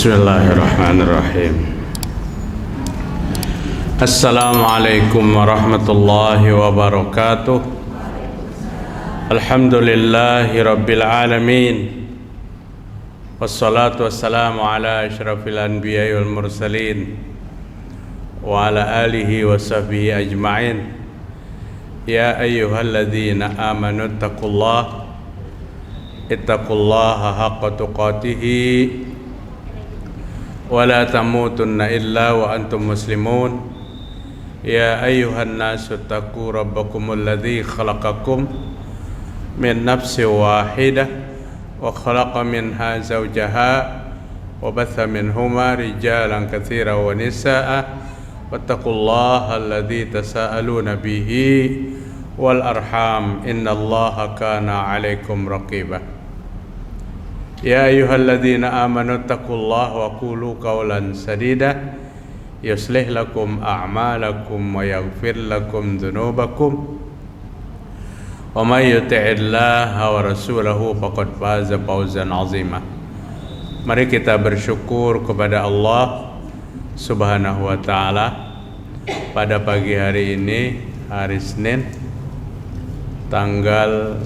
Bismillahirrahmanirrahim. Assalamualaikum warahmatullahi wabarakatuh. Alhamdulillahi rabbil alamin. Wassalatu wassalamu ala asyrafil anbiya'i wal mursalin wa ala alihi wa sahbihi ajma'in. Ya ayyuhalladzina amanu ittaqullaha haqqa tuqatihi wa la tamutunna illa wa antum muslimun. Ya ayyuhan nasu taqu rabbakumul ladzi khalaqakum min nafsin wahidah wa khalaqa minha zawjaha wa batha minhuma rijalan katsiran wa nisaa'a wattaqullaha alladzi tasaaluna bihi wal arham innallaha kana 'alaikum raqiba. Ya ayyuhalladzina amanu taqullaha wa qulu qawlan sadida yuslih lakum a'malakum wa yaghfir lakum dhunubakum wa may yuti'illaha wa rasulahu faqad faza fawzan 'azima. Mari kita bersyukur kepada Allah Subhanahu wa taala pada pagi hari ini, hari Senin tanggal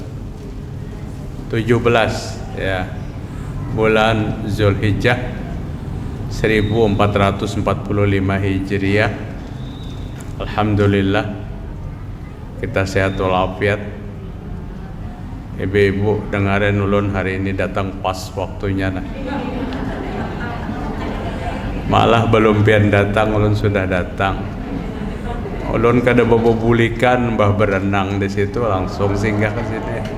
17 ya, bulan Zulhijjah 1445 Hijriah. Alhamdulillah kita sehat walafiat. Ibu-ibu dengarin ulun hari ini datang pas waktunya nah. Malah belum pian datang ulun sudah datang. Ulun kada bobobulikan mbah berenang di situ langsung singgah ke sini.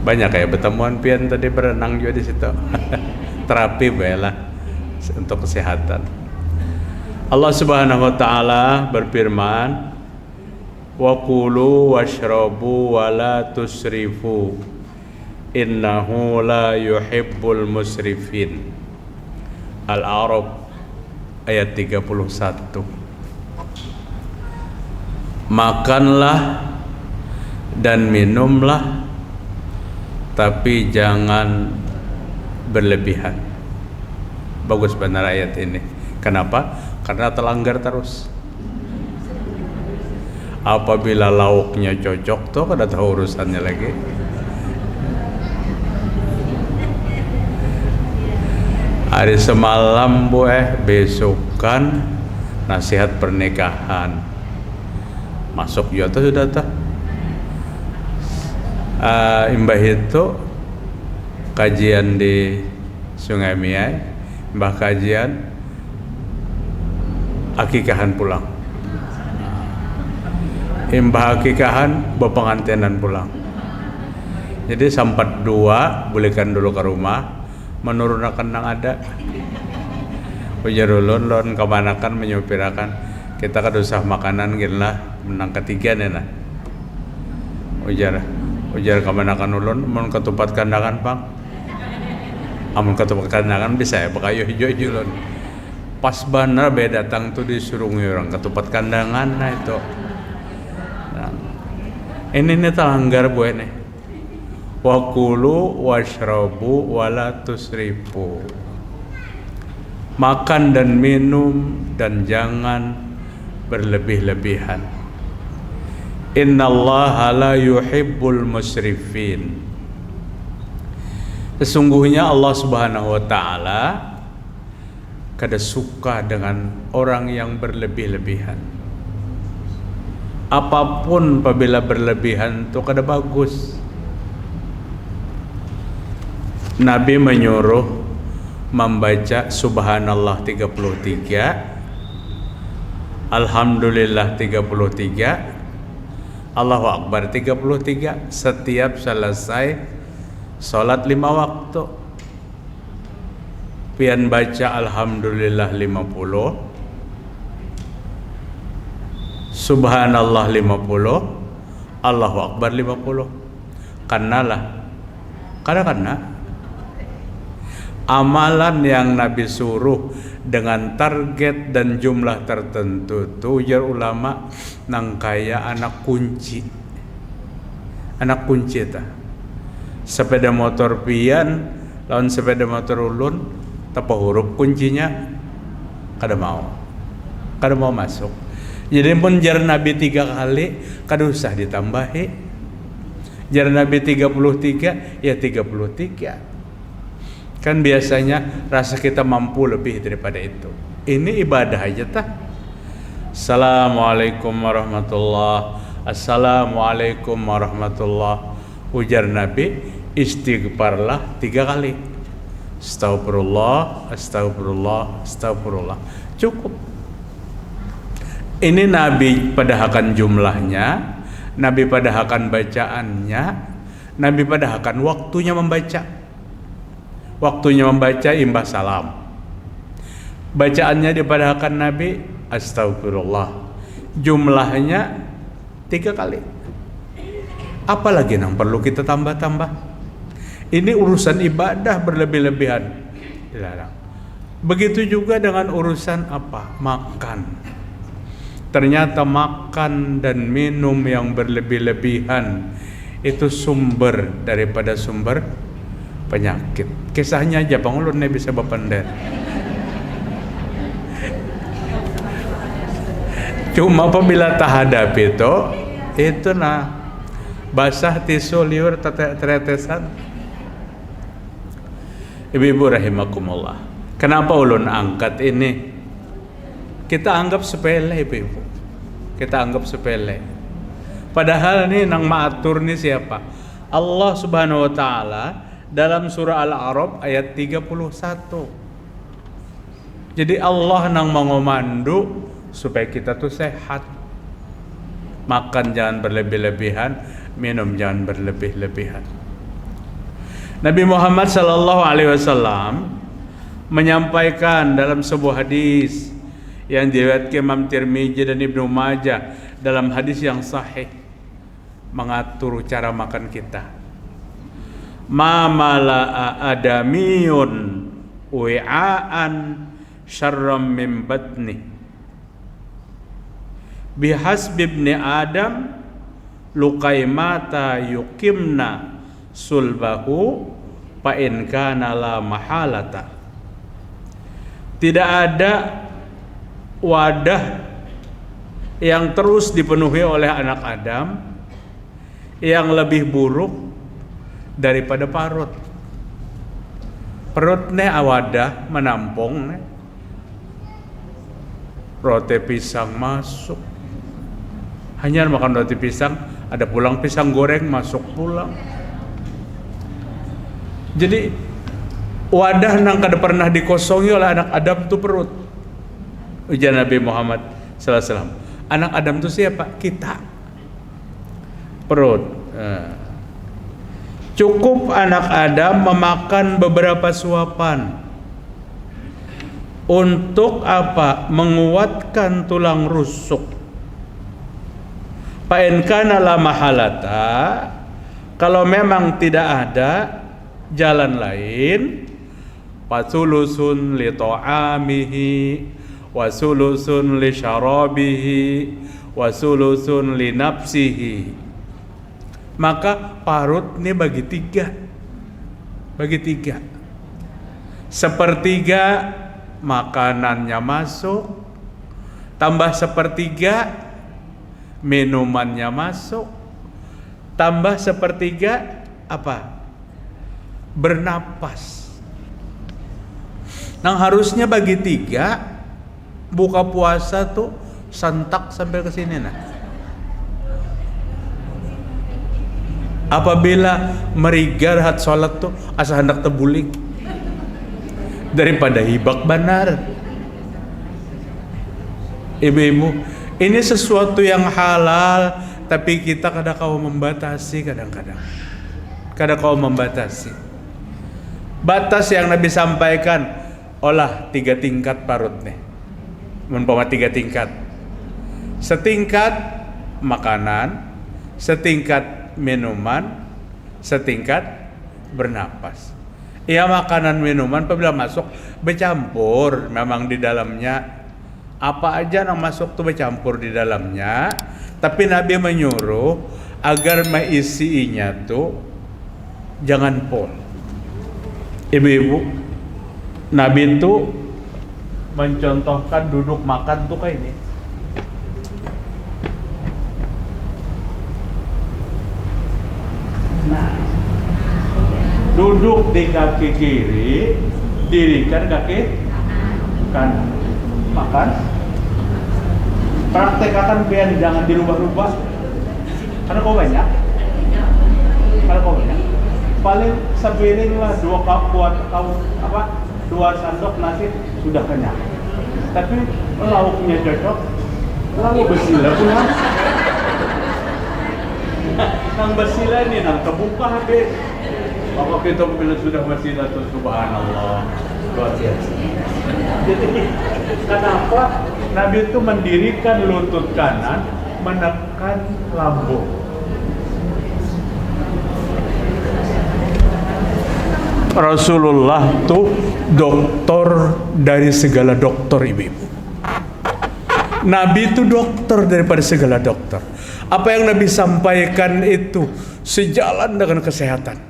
Banyak kayak bertemuan pian tadi berenang juga di situ. Terapi baiklah untuk kesehatan. Allah Subhanahu wa taala berfirman, "Wa kulu washrabu wa la tusrifu innahu la yuhibbul musrifin." Al-A'raf ayat 31. Makanlah dan minumlah, tapi jangan berlebihan. Bagus benar ayat ini. Kenapa? Karena terlanggar terus. Apabila lauknya cocok tuh kada tahu urusannya lagi. Hari semalam besokan nasihat pernikahan. Masuk juga tuh sudah tuh. Imbah itu kajian di Sungai Miai, mbah kajian akikahan pulang. Imbah akikahan bepengantinan pulang. Jadi sempat dua belikan dulu ke rumah, menurunkan nang ada. Ujar ulun lon kemanakan menyupirakan kita kan usah makanan gila menang ketiga nih nah. Ujar kemanakan ulun mun ketupat kandangan pang. Amun ketupat kandangan bisa ya pakayo hijau ulun. Pas benar datang tuh disuruh orang ketupat kandangan nah itu. Nah, ini terlanggar nih. Wa kulu washrabu wa la tusrifu. Makan dan minum dan jangan berlebih-lebihan. Innallaha la yuhibbul musrifin. Sesungguhnya Allah Subhanahu wa taala kada suka dengan orang yang berlebih-lebihan. Apapun apabila berlebihan itu kada bagus. Nabi menyuruh membaca subhanallah 33, alhamdulillah 33, Allahu Akbar 33 setiap selesai salat 5 waktu. Pian baca alhamdulillah 50, subhanallah 50, Allahu Akbar 50. Karena amalan yang Nabi suruh dengan target dan jumlah tertentu tuh ujar ulama nang kaya anak kunci ta sepeda motor pian lawan sepeda motor ulun tapa huruf kuncinya kada mau masuk. Jadi pun jar Nabi 3 kali kada usah ditambahi. Jar Nabi 33 ya 33. Kan biasanya rasa kita mampu lebih daripada itu. Ini ibadah aja tah. Assalamualaikum warahmatullah. Assalamualaikum warahmatullah. Ujar Nabi, istighfarlah 3 kali. Astagfirullah, astagfirullah, astagfirullah. Cukup. Ini Nabi padahakan jumlahnya, Nabi padahakan bacaannya, Nabi padahakan waktunya membaca. Waktunya membaca imbah salam. Bacaannya dipadahakan Nabi, astagfirullah. Jumlahnya 3 kali. Apalagi yang perlu kita tambah-tambah? Ini urusan ibadah berlebih-lebihan dilarang. Begitu juga dengan urusan apa? Makan. Ternyata makan dan minum yang berlebih-lebihan itu sumber daripada sumber penyakit. Kisahnya aja Bang Ulun bisa bapender. Cuma apabila tahadap itu nah basah tisu liur tetesan. Ibu-ibu rahimakumullah. Kenapa ulun angkat ini? Kita anggap sepele, ibu-ibu. Kita anggap sepele. Padahal ini nang maatur ni siapa? Allah Subhanahu wa taala dalam surah Al-A'raf ayat 31. Jadi Allah nang mengomandu supaya kita tuh sehat. Makan jangan berlebih-lebihan, minum jangan berlebih-lebihan. Nabi Muhammad sallallahu alaihi wasallam menyampaikan dalam sebuah hadis yang diriwayatkan Imam Tirmizi dan Ibnu Majah dalam hadis yang sahih mengatur cara makan kita. Ma mala'a adamiyun wi'aan syarram min batni bihasbi ibni adam luqaimata yuqimna sulbahu fa in kana la mahalata. Tidak ada wadah yang terus dipenuhi oleh anak Adam yang lebih buruk daripada parut. Perut ne wadah menampung ne. Roti pisang masuk. Hanya makan roti pisang, ada pulang pisang goreng masuk pulang. Jadi wadah nang kada pernah dikosongi oleh anak Adam itu perut. Ujar Nabi Muhammad SAW. Anak Adam itu siapa? Kita. Perut. Cukup anak Adam memakan beberapa suapan untuk apa? Menguatkan tulang rusuk. Fa in kana la mahalata, kalau memang tidak ada jalan lain, fasulusun li ta'amihi wa sulusun li syarabihi wa sulusun li nafsihi. Maka parut ini bagi 3. Bagi 3. Sepertiga makanannya masuk, tambah sepertiga minumannya masuk, tambah sepertiga apa? Bernapas. Nah harusnya bagi 3 buka puasa tuh santak sampai ke sini nah. Apabila merigar hat sholat tuh asa hendak tebulik daripada hibak banar. Ibu-ibu, ini sesuatu yang halal tapi kita kadang kau membatasi kadang-kadang. Kadang kau membatasi. Batas yang Nabi sampaikan, olah 3 tingkat parut nih. Umpama 3 tingkat. Setingkat makanan, setingkat minuman, setingkat bernapas. Ya makanan minuman apabila masuk bercampur, memang di dalamnya apa aja yang masuk tuh bercampur di dalamnya. Tapi Nabi menyuruh agar mengisinya tuh jangan full. Ibu-ibu, Nabi itu mencontohkan duduk makan tuh kayak ini. Nah, duduk di kaki kiri, dirikan kaki kanan, makan. Praktekkan biar jangan dirubah-rubah. Karena kau banyak. Paling sepiring lah, 2 sendok nasi sudah kenyang. Tapi lauknya cocok, lalu bersila pulang. Nang bersila ini nang kebuka habis. Maka kita bila sudah bersila tuh subhanallah, luar biasa. Jadi kenapa Nabi itu mendirikan lutut kanan, menekan lambung? Rasulullah tuh dokter dari segala dokter, ibu-ibu. Nabi itu dokter daripada segala dokter. Apa yang Nabi sampaikan itu sejalan dengan kesehatan.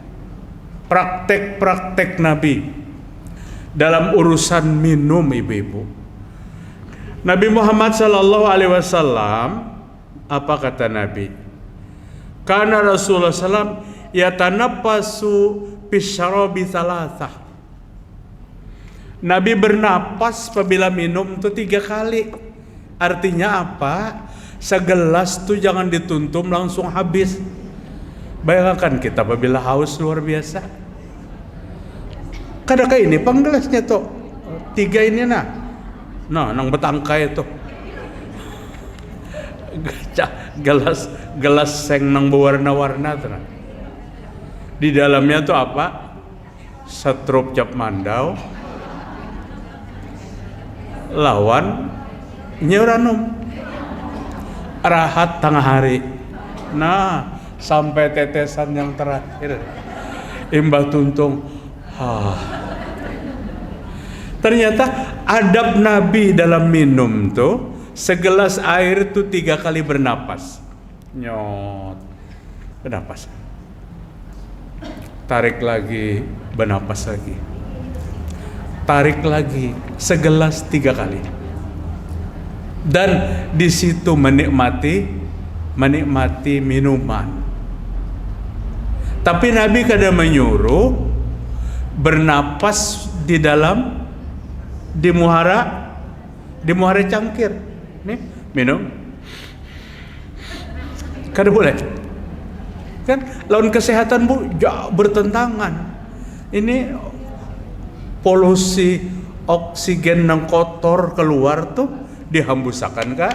Praktek-praktek Nabi dalam urusan minum, ibu-ibu. Nabi Muhammad sallallahu alaihi wasallam, apa kata Nabi? Karena Rasulullah sallam yatanaffasu bisyarabi thalathah. Nabi bernapas apabila minum itu 3 kali. Artinya apa? Segelas tuh jangan dituntum langsung habis. Bayangkan kita apabila haus luar biasa. Kadang ini penggelasnya tuh 3 ini nah. Nah, nang betangkai itu. Gelas seng nang berwarna-warna tuh. Nah. Di dalamnya tuh apa? Setrup cap mandau, lawan nyeuranum, rahat tengah hari. Nah, sampai tetesan yang terakhir, imbah tuntung. Ternyata adab Nabi dalam minum tuh segelas air tuh 3 kali bernapas. Nyot, bernapas. Tarik lagi, bernapas lagi. Tarik lagi, segelas 3 kali. Dan di situ menikmati minuman. Tapi Nabi kadang menyuruh bernapas di dalam di muhara cangkir. Nih, minum. Kadang boleh. Kan lawan kesehatan Bu jauh bertentangan. Ini polusi oksigen yang kotor keluar tuh dihembusakan ke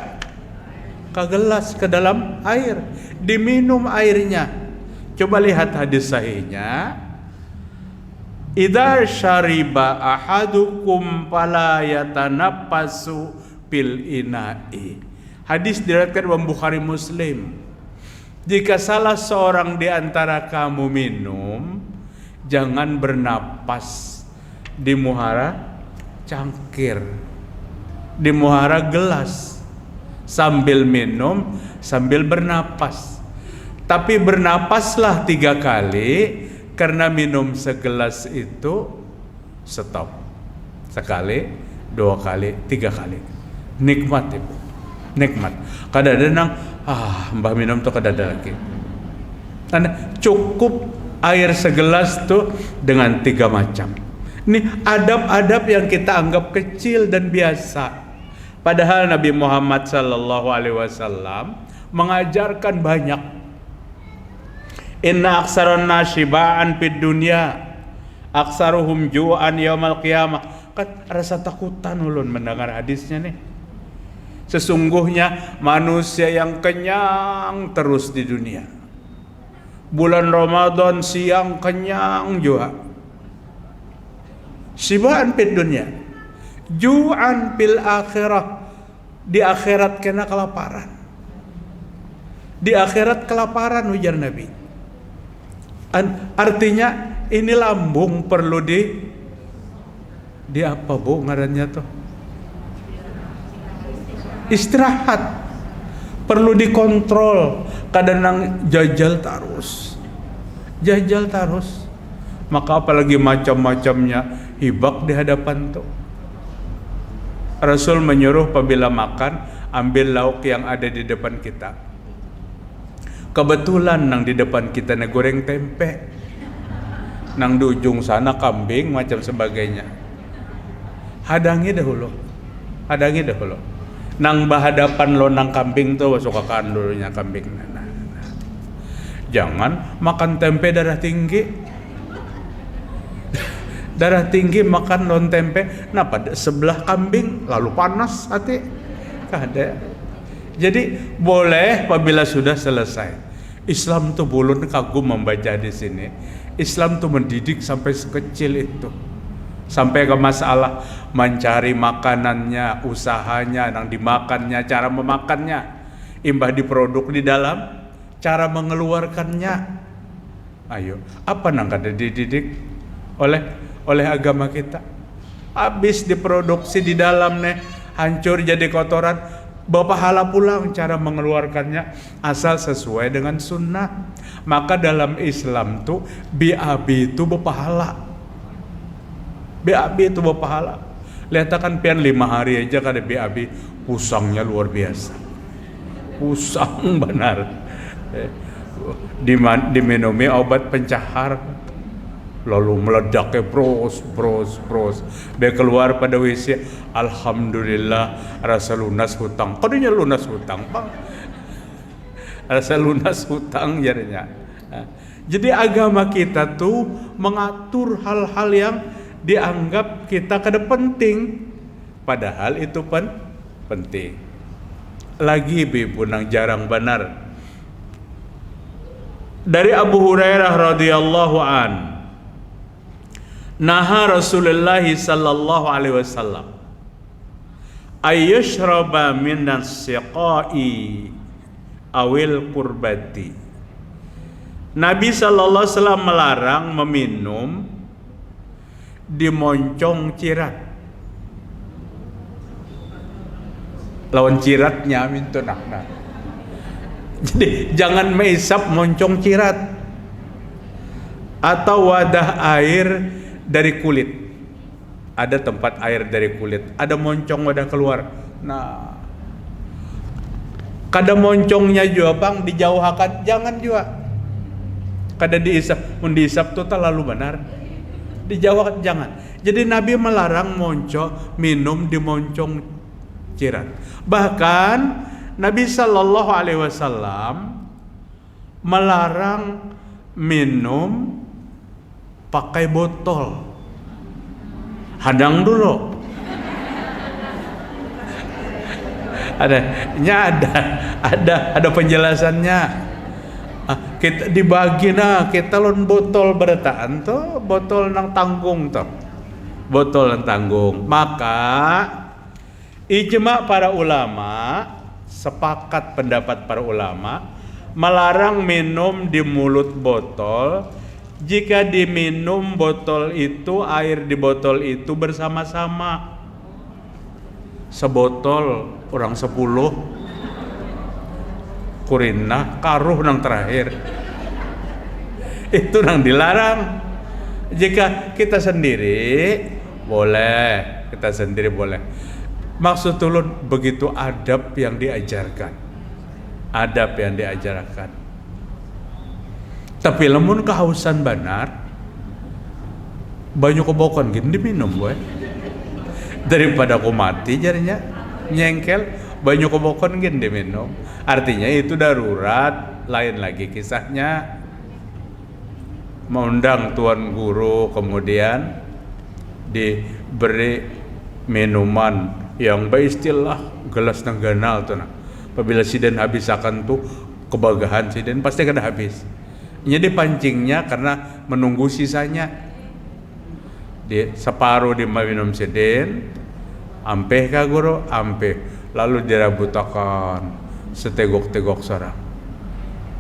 gelas, ke dalam air, diminum airnya. Coba lihat hadis sahihnya. Idza syariba ahadukum fala yatanaffasu bil ina'i. Hadis diriwayatkan Imam Bukhari Muslim. Jika salah seorang di antara kamu minum, jangan bernapas di muhara cangkir, di muhara gelas, sambil minum, sambil bernapas. Tapi bernapaslah 3 kali, karena minum segelas itu stop. Sekali, 2 kali, 3 kali. Nikmat itu. Nikmat. Kadang-kadang mbah minum tuh kadang lagi. Karena cukup air segelas tuh dengan 3 macam. Ini adab-adab yang kita anggap kecil dan biasa. Padahal Nabi Muhammad sallallahu alaihi wasallam mengajarkan banyak. Inna aksaron nasibaan fid dunya aksaruhum ju'an yaumal qiyamah. Kan rasa takutan ulun mendengar hadisnya nih. Sesungguhnya manusia yang kenyang terus di dunia. Bulan Ramadan siang kenyang juga. Sibaan fid dunya, ju'an fil akhirah. Di akhirat kena kelaparan. Di akhirat kelaparan ujar Nabi. Artinya ini lambung perlu di apa Bu ngarannya tuh? Istirahat, perlu dikontrol. Kadang jajal terus, Maka apalagi macam-macamnya hibak di hadapan tuh. Rasul menyuruh apabila makan, ambil lauk yang ada di depan kita. Kebetulan nang di depan kita na goreng tempe, nang di ujung sana kambing macam sebagainya. Hadangi dahulu. Nang bahadapan lo nang kambing tuh suka kandulnya kambing. Jangan makan tempe darah tinggi. Darah tinggi makan non tempe, nah pada sebelah kambing lalu panas hati. Kada. Jadi boleh apabila sudah selesai. Islam tuh bulun kagum membaca di sini. Islam tuh mendidik sampai sekecil itu. Sampai ke masalah mencari makanannya, usahanya, nang dimakannya, cara memakannya, imbah diproduk di dalam, cara mengeluarkannya. Ayo, apa nang kada dididik oleh agama kita? Habis diproduksi di dalam nih, hancur jadi kotoran, berpahala pulang cara mengeluarkannya asal sesuai dengan sunnah. Maka dalam Islam tuh BAB itu berpahala. BAB itu berpahala. Lihatkan pian 5 hari aja kada BAB, pusangnya luar biasa. Pusang benar. Diminumi obat pencahar, lalu meledaknya bros. Dia keluar pada WC, alhamdulillah rasa lunas hutang. Kodenya lunas hutang, Bang. Rasa lunas hutang jadinya. Jadi agama kita tuh mengatur hal-hal yang dianggap kita kada penting, padahal itu penting. Lagi bibu nang jarang benar. Dari Abu Hurairah radhiyallahu an, naha Rasulullah sallallahu alaihi wasallam ayyashraba minas siqai awil qurbati. Nabi sallallahu alaihi wasallam melarang meminum di moncong cirat. Lawan ciratnya mintu nak. Jadi jangan meisap moncong cirat atau wadah air dari kulit. Ada tempat air dari kulit, ada moncong wadah keluar. Nah, kada moncongnya juga Bang dijauhakan, jangan juga. Kada diisap, mun diisap tu terlalu benar. Dijauhkan jangan. Jadi Nabi melarang minum di moncong cirat. Bahkan Nabi sallallahu alaihi wasallam melarang minum pakai botol. Hadang dulu. Ada penjelasannya. Kita dibagi kita lon botol berataan tuh, botol nang tanggung tuh. Botol nang tanggung. Maka ijma para ulama, sepakat pendapat para ulama melarang minum di mulut botol jika diminum botol itu, air di botol itu bersama-sama. Sebotol orang 10 kurinah karuh nang terakhir. Itu nang dilarang. Jika kita sendiri boleh, Maksud ulun begitu adab yang diajarkan. Tapi lamun kehausan benar, banyak kebokan gini diminum boy. Daripada aku mati jadinya nyengkel, banyak kebokan gini diminum. Artinya itu darurat. Lain lagi kisahnya, mengundang tuan guru kemudian diberi minuman yang beristilah gelas nang ganal tuh nah. Apabila siden habis akan tuh kebagahan siden pasti kada habis. Jadi pancingnya karena menunggu sisanya. Di separuh diminum siden, ampeh ka guru, ampeh. Lalu dirabutakan setegok-tegok sorang.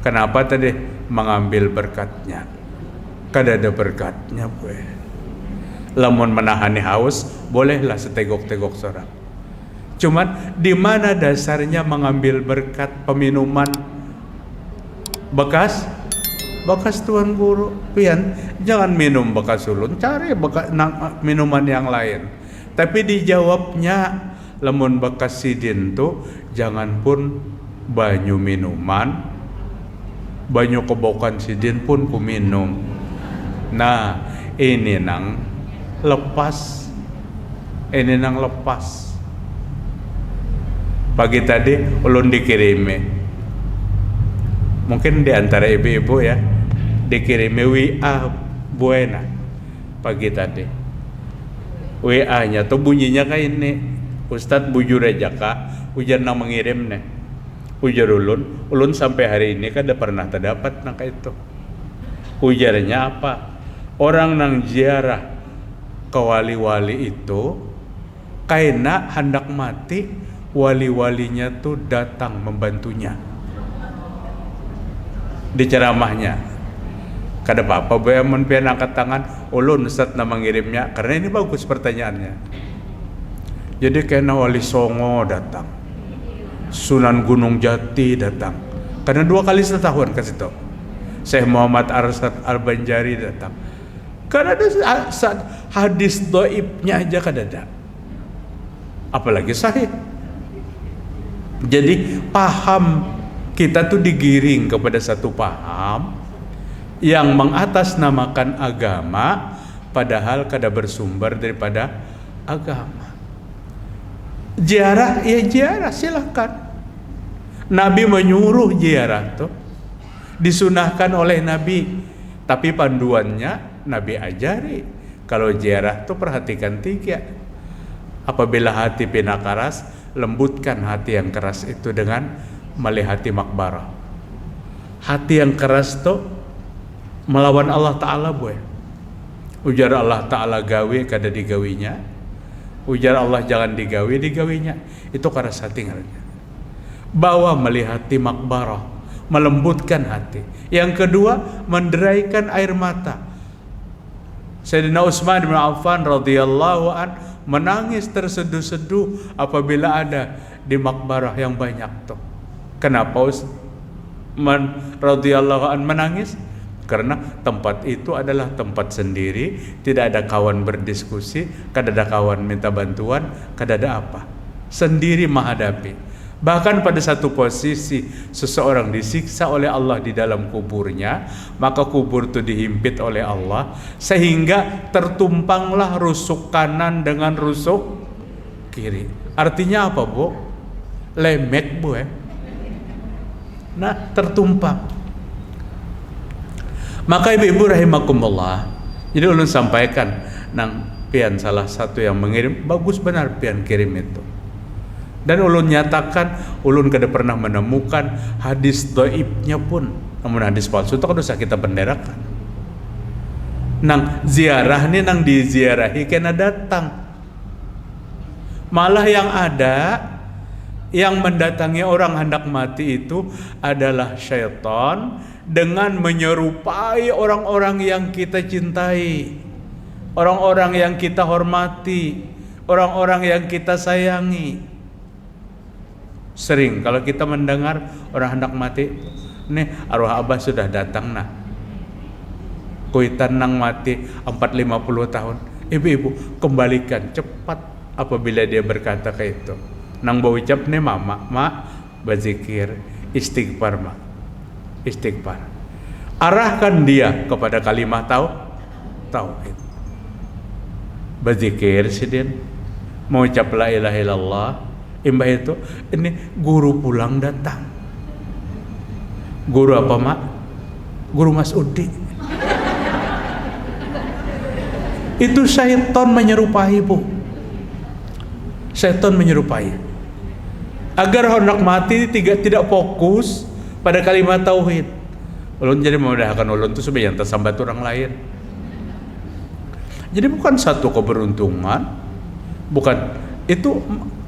Kenapa tadi? Mengambil berkatnya. Kada ada berkatnya boy. Lamun menahani haus, bolehlah setegok-tegok sorang. Cuman di mana dasarnya mengambil berkat peminuman bekas? bekas tuan guru, pian jangan minum bekas ulun, cari minuman yang lain. Tapi dijawabnya, lamun bekas sidin tuh jangan pun banyu minuman, banyu kebokan sidin pun ku minum. Nah, ini nang lepas. Pagi tadi ulun dikirimi, mungkin di antara ibu-ibu ya, dikirimi WA Buena pagi tadi. WA-nya tuh bunyinya kayak ini, Ustadz bujur aja kak, ujar nang mengirim nih. Ujar ulun sampai hari ini kan udah pernah terdapat nang kayak itu. Ujarnya apa? Orang nang ziarah ke wali-wali itu, kaina hendak mati, wali-walinya tuh datang membantunya. Di ceramahnya, kada apa-apa boya mun pian angkat tangan, ulun Ustaz nama ngirimnya, karena ini bagus pertanyaannya. Jadi kaina wali Songo datang, Sunan Gunung Jati datang, karena 2 kali setahun ke situ. Syekh Muhammad Arsyad Al-Banjari datang. Karena ada hadis dhaifnya aja kada ada, apalagi sahih. Jadi paham kita tuh digiring kepada satu paham yang mengatasnamakan agama, padahal kada bersumber daripada agama. Ziarah ya ziarah, silakan. Nabi menyuruh ziarah tuh, disunahkan oleh Nabi, tapi panduannya Nabi ajari. Kalau ziarah tuh perhatikan 3. Apabila hati pina keras, lembutkan hati yang keras itu dengan melihati makbarah. Hati yang keras tuh melawan Allah Ta'ala boy. Ujar Allah Ta'ala gawe kada digawinya, ujar Allah jangan digawi digawinya. Itu keras hati ngarannya. Bawa melihati makbarah, melembutkan hati. Yang kedua, menderaikan air mata. Sayyidina Utsman bin Affan radhiyallahu an menangis terseduh-seduh apabila ada di makbarah yang banyak tuh. Kenapa Utsman radhiyallahu an menangis? Karena tempat itu adalah tempat sendiri, tidak ada kawan berdiskusi, kada ada kawan minta bantuan, kada ada apa. Sendiri menghadapi. Bahkan pada satu posisi seseorang disiksa oleh Allah di dalam kuburnya, maka kubur itu dihimpit oleh Allah sehingga tertumpanglah rusuk kanan dengan rusuk kiri. Artinya apa, Bu? Lemek, Bu. Nah, tertumpang. Maka ibu-ibu rahimakumullah, jadi ulun sampaikan nang pian salah satu yang mengirim, bagus benar pian kirim itu. Dan ulun nyatakan, ulun kada pernah menemukan hadis dhaifnya pun. Namun hadis palsu itu kan usah kita benderakan. Nang ziarah ini nang diziarahi kena datang. Malah yang ada, yang mendatangi orang hendak mati itu adalah syaitan dengan menyerupai orang-orang yang kita cintai, orang-orang yang kita hormati, orang-orang yang kita sayangi. Sering kalau kita mendengar orang hendak mati, nih arwah abah sudah datang nah, kuitan nang mati 40-50 tahun. Ibu-ibu kembalikan cepat apabila dia berkata kayak itu. Nang bau ucap nih mama, berzikir, istighfar istighfar. Arahkan dia kepada kalimat tauhid. Berzikir sidin, mau ucap la ilaha illallah. Imbah itu, ini guru pulang datang. Guru apa, Mak? Guru Mas Udi. Itu syaitan menyerupai, Bu. Syaitan menyerupai. Agar hendak mati tidak fokus pada kalimat tauhid. Ulun jadi memudahkan ulun itu supaya yang tersambat orang lain. Jadi bukan satu keberuntungan, bukan itu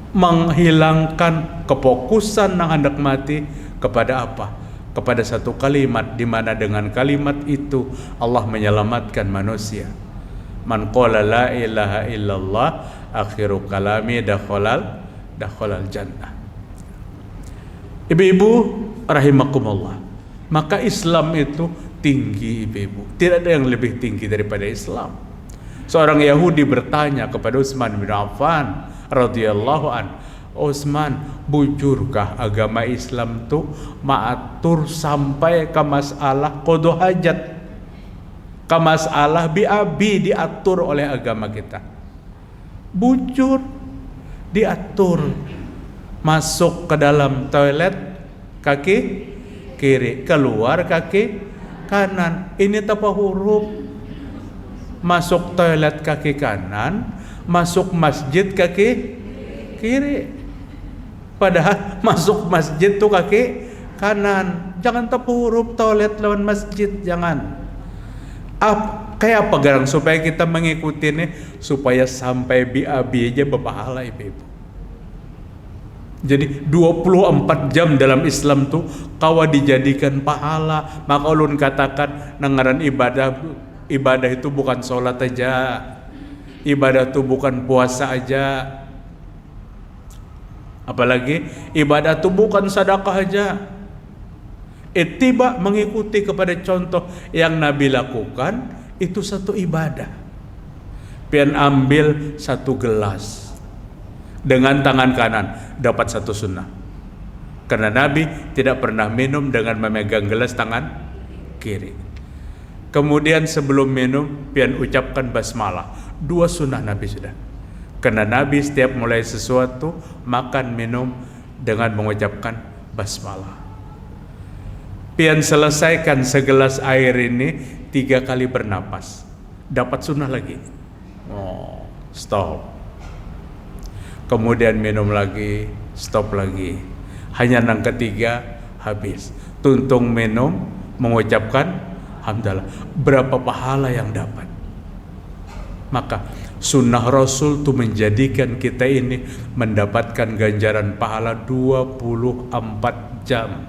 menghilangkan kefokusan yang hendak mati kepada apa? Kepada satu kalimat, di mana dengan kalimat itu Allah menyelamatkan manusia. Man qala la ilaha illallah akhiru kalami dakhalal jannah. Ibu-ibu rahimakumullah. Maka Islam itu tinggi ibu-ibu. Tidak ada yang lebih tinggi daripada Islam. Seorang Yahudi bertanya kepada Utsman bin Affan radhiyallahu an, Utsman, bujurkah agama Islam tuh maatur sampai ke masalah qada hajat, ke masalah biabi diatur oleh agama kita? Bujur, diatur. Masuk ke dalam toilet kaki kiri, keluar kaki kanan. Ini tapa huruf. Masuk toilet kaki kanan, masuk masjid kaki kiri. Padahal masuk masjid tuh kaki kanan. Jangan tapa huruf toilet lawan masjid, jangan. Kayak apa garang supaya kita mengikuti nih, supaya sampai biabi aja berpahala ibu-ibu. Jadi 24 jam dalam Islam tuh kawa dijadikan pahala. Maka ulun katakan nangaran ibadah itu bukan sholat aja, ibadah itu bukan puasa aja, apalagi ibadah itu bukan sedekah aja. Ittiba, mengikuti kepada contoh yang Nabi lakukan, itu satu ibadah. Pian ambil satu gelas dengan tangan kanan, dapat satu sunnah. Karena Nabi tidak pernah minum dengan memegang gelas tangan kiri. Kemudian sebelum minum, pian ucapkan basmalah. 2 sunnah Nabi sudah. Karena Nabi setiap mulai sesuatu, makan, minum dengan mengucapkan basmalah. Pian selesaikan segelas air ini 3 kali bernapas, dapat sunnah lagi. Oh, stop. Kemudian minum lagi, stop lagi. Hanya yang ketiga habis. Tuntung minum, mengucapkan hamdalah. Berapa pahala yang dapat? Maka sunnah Rasul itu menjadikan kita ini mendapatkan ganjaran pahala 24 jam.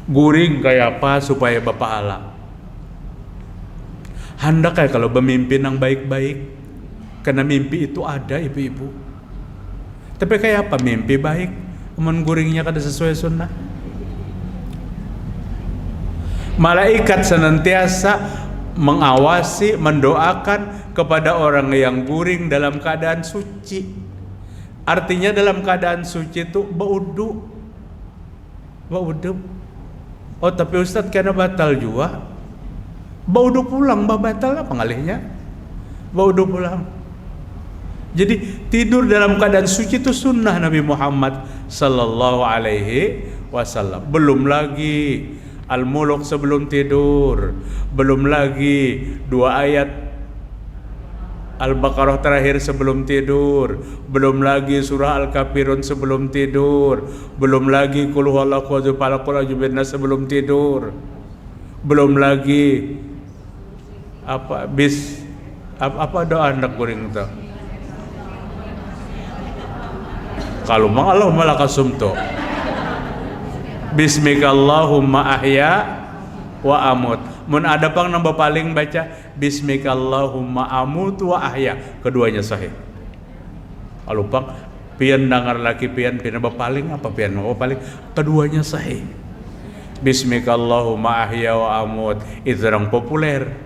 Guring kayak apa supaya berpahala? Hendak kayak kalau bermimpi yang baik-baik. Karena mimpi itu ada ibu-ibu. Tapi kayak apa mimpi baik? Guringnya kada sesuai sunnah. Malaikat senantiasa mengawasi, mendoakan kepada orang yang guring dalam keadaan suci. Artinya dalam keadaan suci itu baudu. Oh tapi Ustadz karena batal juga. Baudu pulang, batal apa ngalihnya? Baudu pulang. Jadi tidur dalam keadaan suci itu sunnah Nabi Muhammad sallallahu alaihi wasallam. Belum lagi Al-Mulk sebelum tidur, belum lagi 2 ayat Al-Baqarah terakhir sebelum tidur, belum lagi surah Al-Kafirun sebelum tidur, belum lagi qul huwallahu ahad falaq qul a'udzu birabbil nas sebelum tidur, belum lagi apa doa anak guring itu. Kalau mang Allahumma lakasumtu Bismikallahumma ahya wa amut. Mun ada pang nambah paling baca Bismikallahumma amut wa ahya. Keduanya sahih. Kalau pang pian dengar laki pian nambah paling apa pian nambah paling, keduanya sahih. Bismikallahumma ahya wa amut itu orang populer.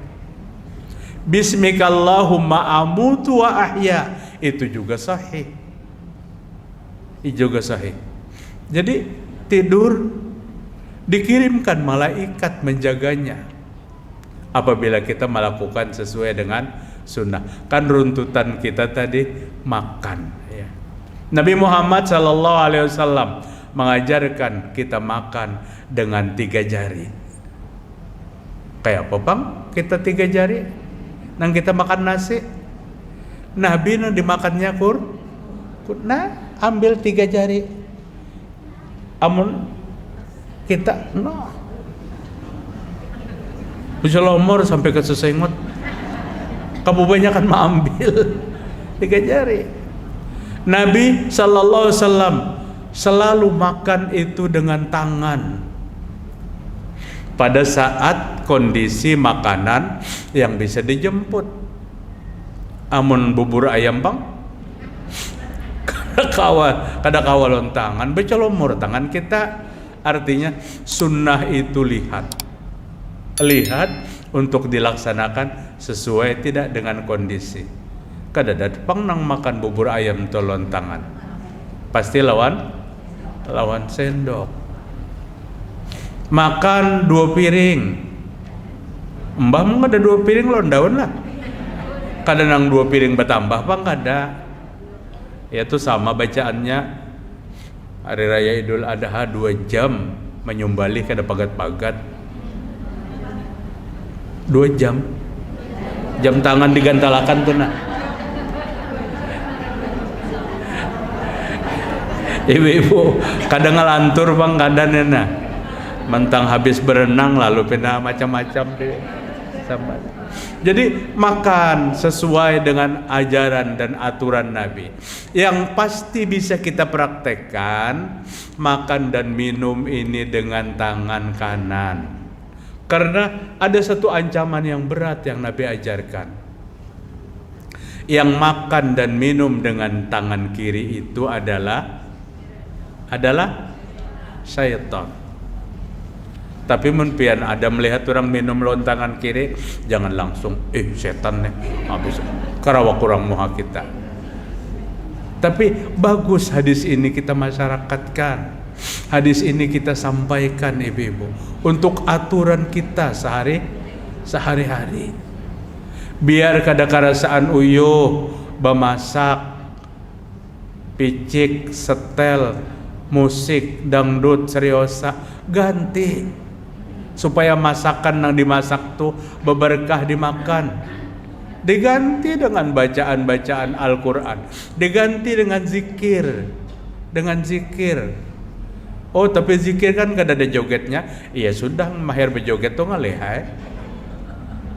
Bismikallahumma amut wa ahya itu juga sahih. Juga sahih. Jadi tidur dikirimkan malaikat menjaganya apabila kita melakukan sesuai dengan sunnah. Kan runtutan kita tadi makan ya. Nabi Muhammad SAW mengajarkan kita makan dengan 3 jari. Kayak apa bang kita 3 jari? Nang kita makan nasi, Nabi nang dimakannya nah ambil 3 jari. Amun kita Selomor sampai ke sesengot, kamu banyak kan mengambil 3 jari. Nabi sallallahu alaihi wasallam selalu makan itu dengan tangan pada saat kondisi makanan yang bisa dijemput. Amun bubur ayam bang, kada kawalon tangan, becolomor tangan kita. Artinya sunnah itu lihat lihat untuk dilaksanakan sesuai tidak dengan kondisi. Kadada pang nang makan bubur ayam tolon tangan, pasti lawan sendok. Makan 2 piring, mbah mau ada 2 piring londaun lah. Kadang 2 piring bertambah bang kada. Yaitu sama bacaannya hari raya Idul Adha 2 jam menyumbali kada pagat-pagat. 2 jam tangan digantalakan tuh nah. Ibu-ibu kadang ngelantur bang kadang nah. Mentang habis berenang lalu pindah macam-macam deh. Sama. Jadi makan sesuai dengan ajaran dan aturan Nabi. Yang pasti bisa kita praktekkan, makan dan minum ini dengan tangan kanan. Karena ada satu ancaman yang berat yang Nabi ajarkan. Yang makan dan minum dengan tangan kiri itu adalah syaitan. Tapi mun pian ada melihat orang minum lawan tangan kiri, jangan langsung setan nih habis karawa kurang moha kita. Tapi bagus hadis ini kita masyarakatkan. Hadis ini kita sampaikan ibu-ibu untuk aturan kita sehari-hari. Biar kada karasaan uyuh bemasak, picik, setel, musik, dangdut, seriosa, ganti. Supaya masakan yang dimasak tuh berberkah dimakan. Diganti dengan bacaan-bacaan Al-Quran, diganti dengan zikir. Oh tapi zikir kan kada ada jogetnya. Iya sudah mahir berjoget tuh ngalihai.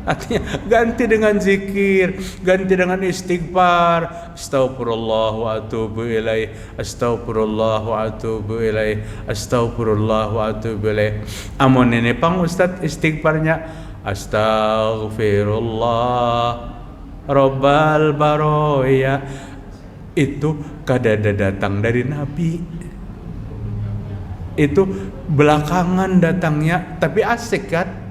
Artinya ganti dengan zikir, ganti dengan istighfar. Astagfirullah wa atubu ilaih, astagfirullah wa atubu ilaih, astagfirullah wa atubu ilaih. Amun ini pang Ustaz istighfarnya astagfirullah Rabbal baroya. Itu kada datang dari Nabi. Itu belakangan datangnya, tapi asik kan?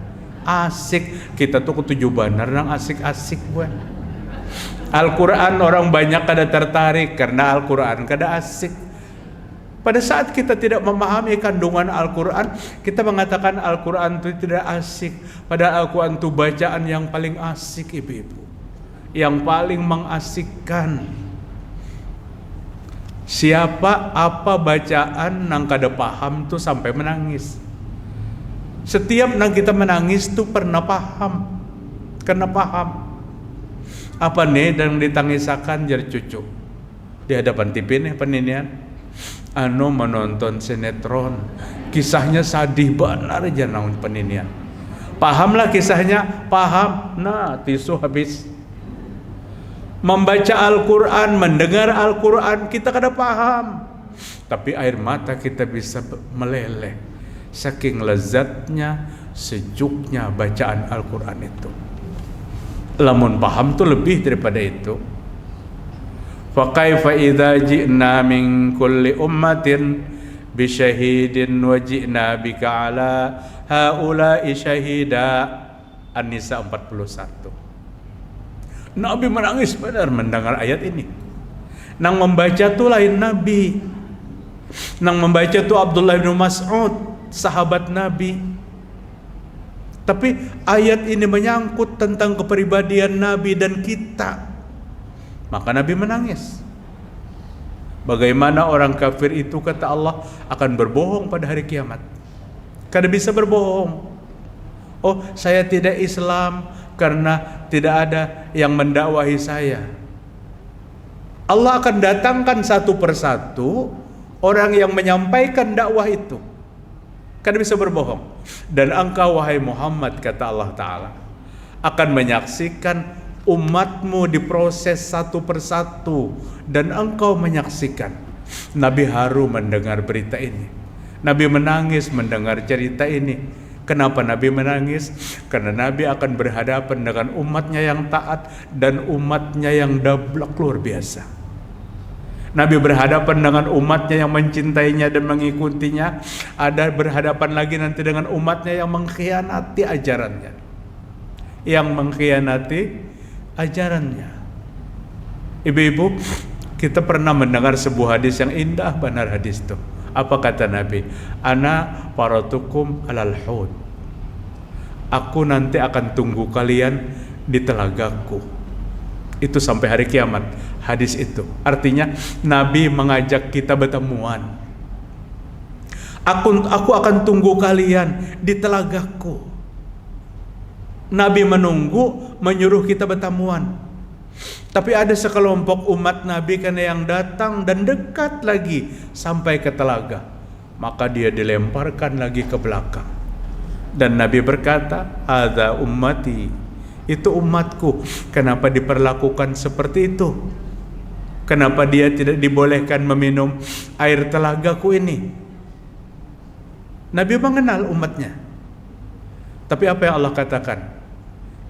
Asik, kita tuh ketujuh banar nang asik-asik buat Al-Quran. Orang banyak kada tertarik karena Al-Quran kada asik. Pada saat kita tidak memahami kandungan Al-Quran, kita mengatakan Al-Quran itu tidak asik. Padahal Al-Quran itu bacaan yang paling asik ibu-ibu, yang paling mengasikkan. Siapa apa bacaan nang kada paham tuh sampai menangis. Setiap nang kita menangis tuh pernah paham. Apa nih dan ditangisakan jar cucu di hadapan TV nih peninian menonton sinetron, kisahnya sadih benar aja naon peninian. Pahamlah kisahnya, paham. Nah, tisu habis. Membaca Al-Quran, mendengar Al-Quran, kita kada paham. Tapi air mata kita bisa meleleh. Saking lezatnya, sejuknya bacaan Al-Quran itu. Lamun paham tuh lebih daripada itu. Fa kaifa idza ji'na min kulli ummatin bi syahidin wa ji'na bika ala haula'i syahida. An-Nisa 41. Nabi menangis benar mendengar ayat ini. Nang membaca tuh lain Nabi. Nang membaca tuh Abdullah bin Mas'ud, sahabat Nabi. Tapi ayat ini menyangkut tentang kepribadian Nabi dan kita. Maka Nabi menangis. Bagaimana orang kafir itu kata Allah akan berbohong pada hari kiamat. Kada bisa berbohong. Oh, saya tidak Islam karena tidak ada yang mendakwahi saya. Allah akan datangkan satu persatu orang yang menyampaikan dakwah itu. Kada bisa berbohong. Dan engkau wahai Muhammad kata Allah Ta'ala akan menyaksikan umatmu diproses satu persatu. Dan engkau menyaksikan. Nabi haru mendengar berita ini. Nabi menangis mendengar cerita ini. Kenapa Nabi menangis? Karena Nabi akan berhadapan dengan umatnya yang taat dan umatnya yang dablek luar biasa. Nabi berhadapan dengan umatnya yang mencintainya dan mengikutinya. Ada berhadapan lagi nanti dengan umatnya yang mengkhianati ajarannya. Yang mengkhianati ajarannya. Ibu-ibu, kita pernah mendengar sebuah hadis yang indah benar hadis itu. Apa kata Nabi? Ana faratukum alal hud. Aku nanti akan tunggu kalian di telagaku. Itu sampai hari kiamat. Hadis itu artinya Nabi mengajak kita bertemuan. Aku akan tunggu kalian di telagaku. Nabi menunggu, menyuruh kita bertemuan. Tapi ada sekelompok umat Nabi karena yang datang dan dekat lagi sampai ke telaga, maka dia dilemparkan lagi ke belakang. Dan Nabi berkata, "Hadza ummati." Itu umatku. Kenapa diperlakukan seperti itu? Kenapa dia tidak dibolehkan meminum air telagaku ini? Nabi mengenal umatnya. Tapi apa yang Allah katakan?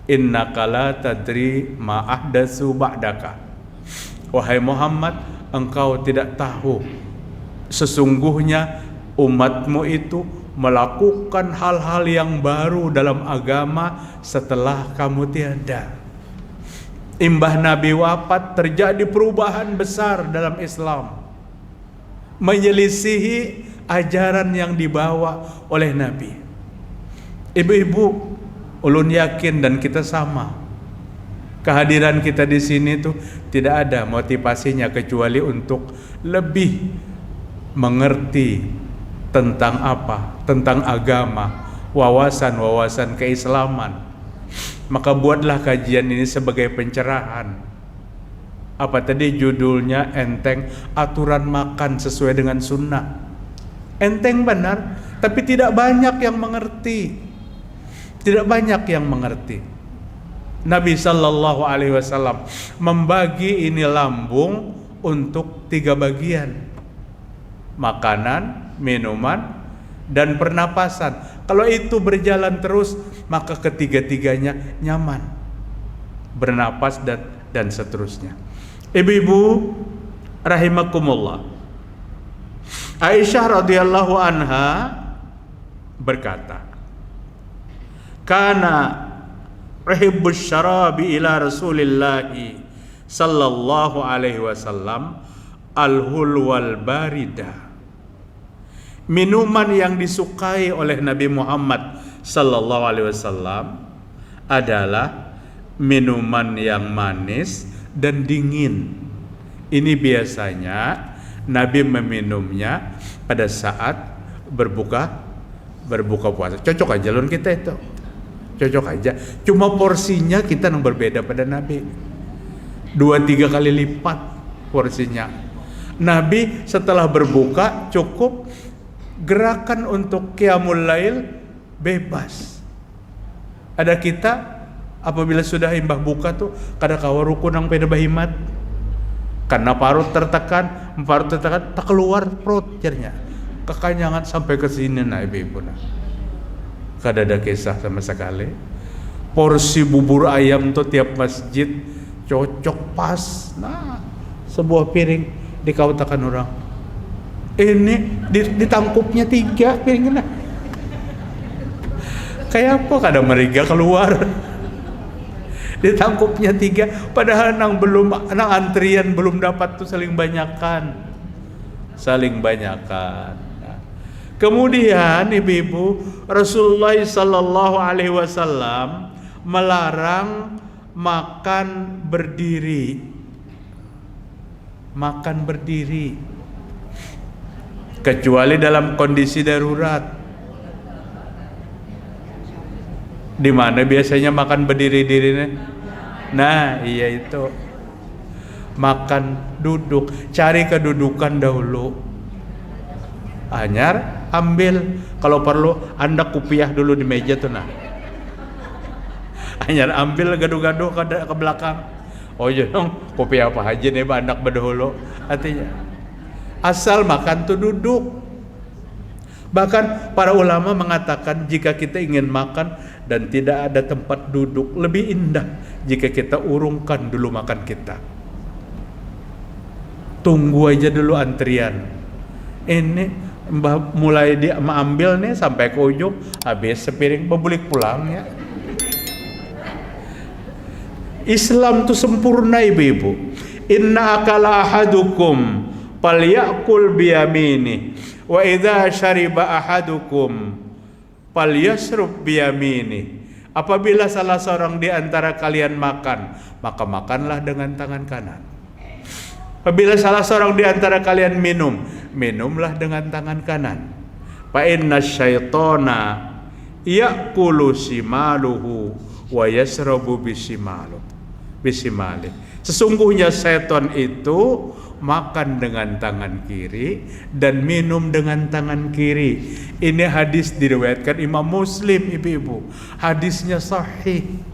Innaka la tadri ma ahdatsu ba'daka. Wahai Muhammad, engkau tidak tahu sesungguhnya umatmu itu melakukan hal-hal yang baru dalam agama setelah kamu tiada. Imbah Nabi wafat terjadi perubahan besar dalam Islam, menyelisihi ajaran yang dibawa oleh Nabi. Ibu-ibu, ulun yakin dan kita sama. Kehadiran kita di sini tuh tidak ada motivasinya kecuali untuk lebih mengerti tentang apa? Tentang agama, wawasan-wawasan keislaman. Maka buatlah kajian ini sebagai pencerahan. Apa tadi judulnya? Enteng, aturan makan sesuai dengan sunnah. Enteng benar, tapi tidak banyak yang mengerti. Tidak banyak yang mengerti. Nabi Sallallahu Alaihi Wasallam membagi ini lambung untuk 3 bagian: makanan, minuman, dan pernapasan. Kalau itu berjalan terus, maka ketiga-tiganya nyaman, bernapas dan seterusnya. Ibu-ibu rahimakumullah, Aisyah radhiyallahu anha berkata, "Kana uhibbus syarabi ila Rasulillahi sallallahu alaihi wasallam al-hulwal barida." Minuman yang disukai oleh Nabi Muhammad sallallahu alaihi wasallam adalah minuman yang manis dan dingin. Ini biasanya Nabi meminumnya pada saat berbuka puasa. Cocok aja lon kita itu. Cocok aja. Cuma porsinya kita yang berbeda pada Nabi. 2-3 kali lipat porsinya. Nabi setelah berbuka cukup, gerakan untuk qiyamul lail bebas. Ada kita apabila sudah imbah buka tuh kada kawa rukunang peda bahimat. Karena parut tertekan tak keluar perut jadinya. Kekanyangan sampai ke sini nah ibu-ibu nah. Kada ada kisah sama sekali. Porsi bubur ayam tuh tiap masjid cocok pas. Nah, sebuah piring dikautakan orang. Ini ditangkupnya 3 piringnya. Kayak apa kada meriga keluar. Ditangkupnya 3, padahal nang antrian belum dapat tuh saling banyakan. Nah. Kemudian ibu-ibu, Rasulullah sallallahu alaihi wasallam melarang makan berdiri. Kecuali dalam kondisi darurat. Di mana biasanya makan berdiri-diri? Nah, iya itu. Makan duduk, cari kedudukan dahulu. Anyar, ambil. Kalau perlu, Anda kupiah dulu di meja tuh nah. Anyar ambil gaduh-gaduh ke belakang. Oh iya dong, kupiah apa aja nih anak berdahulu. Artinya asal makan tuh duduk. Bahkan para ulama mengatakan jika kita ingin makan dan tidak ada tempat duduk, lebih indah jika kita urungkan dulu makan kita. tunggu aja dulu antrian. Ini Mbah mulai dia mengambil nih sampai ke ujung, habis sepiring bebulik pulang ya. Islam tuh sempurna ibu-ibu. Inna akala ahadukum falyakul biyamini wa idza syariba ahadukum falyasrub biyamini. Apabila salah seorang di antara kalian makan, maka makanlah dengan tangan kanan. Apabila salah seorang di antara kalian minum, minumlah dengan tangan kanan. Fa inna syaitana ya'kulu shimaluhu wa yasrabu bisimali. Sesungguhnya setan itu makan dengan tangan kiri dan minum dengan tangan kiri. Ini hadis diriwayatkan Imam Muslim, ibu-ibu. Hadisnya sahih.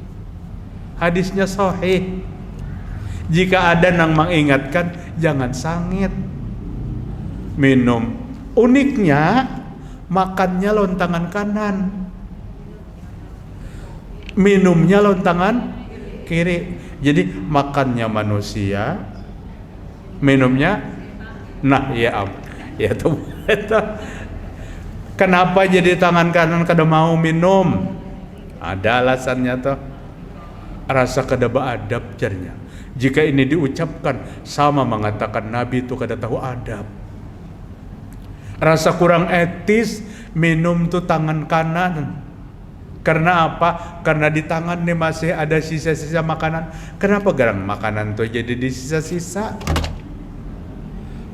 Jika ada yang mengingatkan, jangan sangit minum. Uniknya makannya lawan tangan kanan, minumnya lawan tangan kiri. Jadi makannya manusia, minumnya ya tuh. Kenapa jadi tangan kanan kada mau minum? Ada alasannya tuh. Rasa kada beadab jarnya. Jika ini diucapkan sama mengatakan Nabi itu kada tahu adab. Rasa kurang etis minum tuh tangan kanan. Karena apa? Karena di tangan nih masih ada sisa-sisa makanan. Kenapa garang makanan tuh jadi di sisa-sisa?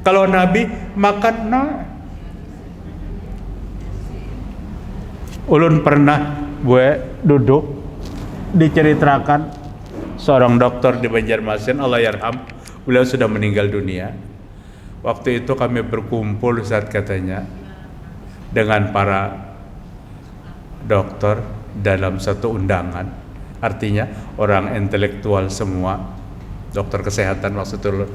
Kalau Nabi makan ulun pernah gue duduk diceritakan seorang dokter di Banjarmasin, Allah yarham, beliau sudah meninggal dunia. Waktu itu kami berkumpul saat katanya dengan para dokter dalam satu undangan, artinya orang intelektual semua, dokter kesehatan maksud itu.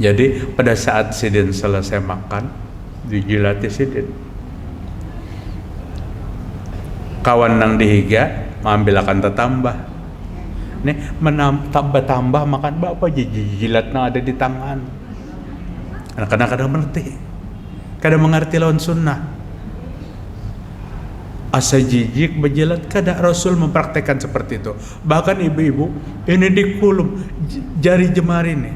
Jadi pada saat sidin selesai makan, dijilati sidin, kawan nang dihiga mengambil akan tetambah. Nih tambah makan bapak jilat nang ada di tangan. Anak-anak kadang mengerti lawan sunnah. Asa jijik berjilat, kada Rasul mempraktekkan seperti itu. Bahkan ibu-ibu ini dikulum jari jemari nih.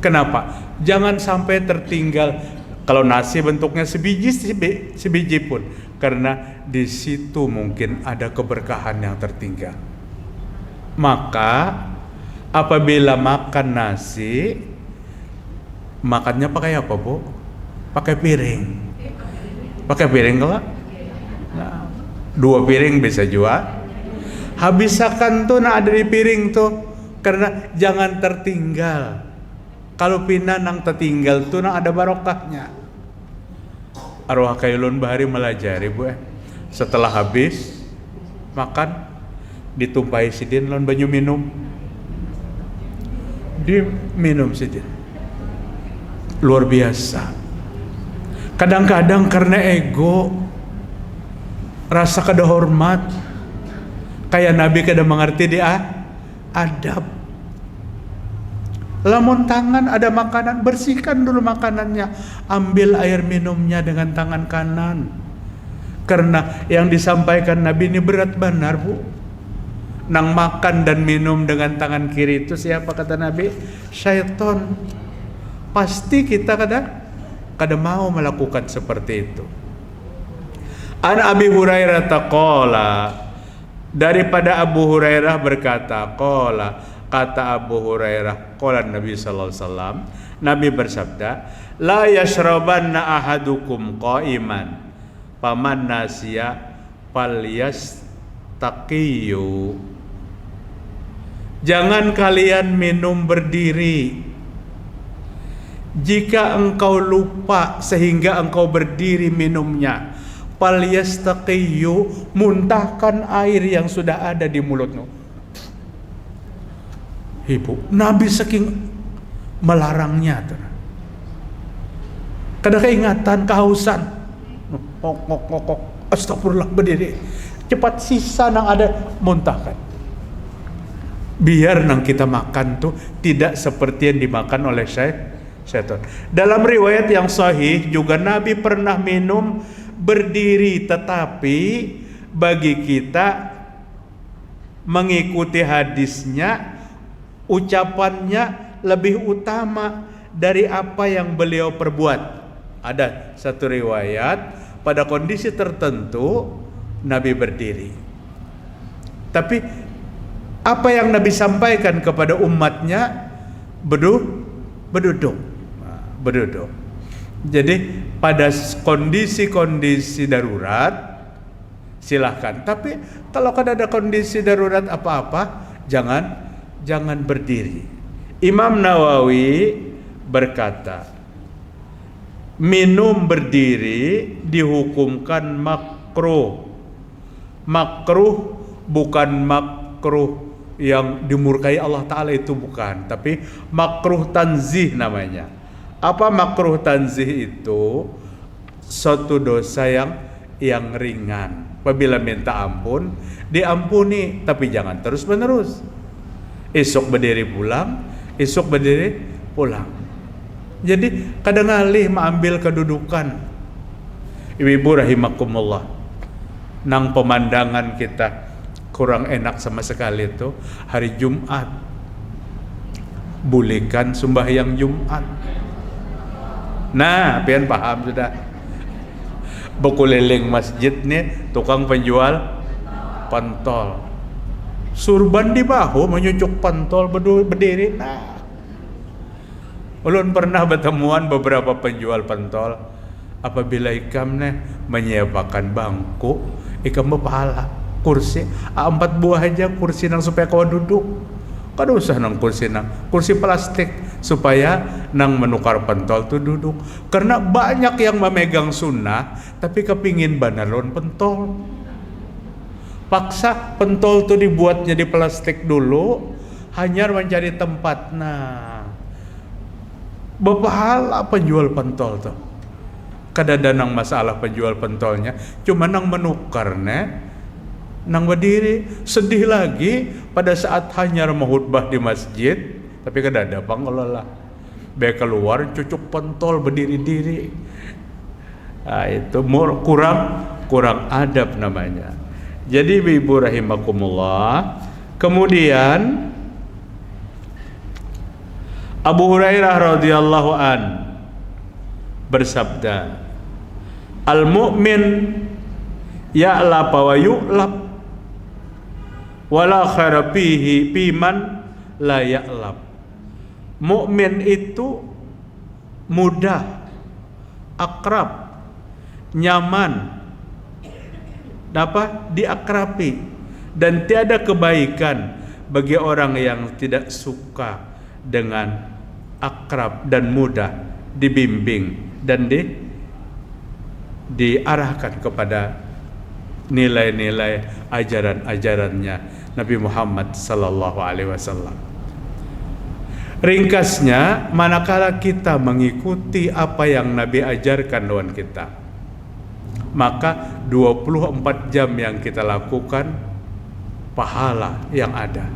Kenapa? Jangan sampai tertinggal. Kalau nasi bentuknya sebiji pun, karena di situ mungkin ada keberkahan yang tertinggal. Maka apabila makan nasi, makannya pakai apa, Bu? Pakai piring. Pakai piring kalau? Nah, 2 piring bisa juga. Habisakan tuh ada di piring tuh, karena jangan tertinggal. Kalau pina nang tertinggal tuh ada barokahnya. Arwah kailun bahari melajari, Bu. Setelah habis makan, ditumpahi sidin lawan banyu minum. Diminum sidin. Luar biasa. Kadang-kadang karena ego, rasa kada hormat, kayak Nabi kada mengerti dia adab. Lamun tangan ada makanan, bersihkan dulu makanannya, ambil air minumnya dengan tangan kanan. Karena yang disampaikan Nabi ini berat benar, Bu. Nang makan dan minum dengan tangan kiri itu siapa kata Nabi? Syaitan. Pasti kita kada mau melakukan seperti itu. An Abi Hurairah taqala, daripada Abu Hurairah berkata, kata Abu Hurairah, qala Nabi sallallahu alaihi wasallam, Nabi bersabda, la yashrabanna ahadukum qa'iman paman nasiya falyastaqiyu. Jangan kalian minum berdiri. Jika engkau lupa sehingga engkau berdiri minumnya, falyastaqiyu, muntahkan air yang sudah ada di mulutmu. Ibu, Nabi saking melarangnya tuh. Kada keingatan, kehausan. Astagfirullah, berdiri. Cepat sisa yang ada muntahkan. biar nang kita makan tuh tidak seperti yang dimakan oleh syaitan. Dalam riwayat yang sahih juga Nabi pernah minum berdiri, tetapi bagi kita mengikuti hadisnya, ucapannya lebih utama dari apa yang beliau perbuat. Ada satu riwayat pada kondisi tertentu Nabi berdiri, tapi apa yang Nabi sampaikan kepada umatnya berduduk. Jadi pada kondisi-kondisi darurat silahkan, tapi kalau ada kondisi darurat apa-apa jangan berdiri. Imam Nawawi berkata, minum berdiri dihukumkan makruh. Makruh bukan makruh yang dimurkai Allah Ta'ala, itu bukan, tapi makruh tanzih namanya. Apa makruh tanzih itu? Suatu dosa yang ringan, apabila minta ampun diampuni, tapi jangan terus menerus. Esok berdiri pulang, esok berdiri pulang. Jadi kadang alih mengambil kedudukan. Ibu-ibu rahimakumullah, nang pemandangan kita kurang enak sama sekali itu hari Jumat, bulikan sembahyang Jumat. Nah, pian paham sudah. Bekeliling masjid nih tukang penjual pentol, surban di bahu menyucuk pentol berdiri. Nah, ulun pernah bertemuan beberapa penjual pentol. Apabila ikam nih menyewakan bangku, ikam berpahala kursi 4 buah aja, kursi nang supaya kau duduk. Kada usah nang kursi plastik supaya nang menukar pentol tuh duduk. Karena banyak yang memegang sunnah tapi kepingin banalon pentol. Paksa pentol tuh dibuatnya di plastik dulu, hanya mencari tempat. Nah, berpahala penjual pentol tuh. Kada ada nang masalah penjual pentolnya, cuma nang menukar nang berdiri. Sedih lagi pada saat hanya menghutbah di masjid, tapi kada ada pengelola. Be keluar cucuk pentol berdiri-diri. Nah, itu kurang adab namanya. Jadi ibu rahimakumullah, kemudian Abu Hurairah radhiyallahu an bersabda, al-mu'min ya'lab wa yu'lab wala khaira fihi piman la ya'lab. Mukmin itu mudah, akrab, nyaman, dapat diakrabi, dan tiada kebaikan bagi orang yang tidak suka dengan akrab dan mudah dibimbing dan diarahkan kepada nilai-nilai ajaran-ajarannya Nabi Muhammad sallallahu alaihi wasallam. Ringkasnya, manakala kita mengikuti apa yang Nabi ajarkan lawan kita, maka 24 jam yang kita lakukan pahala yang ada.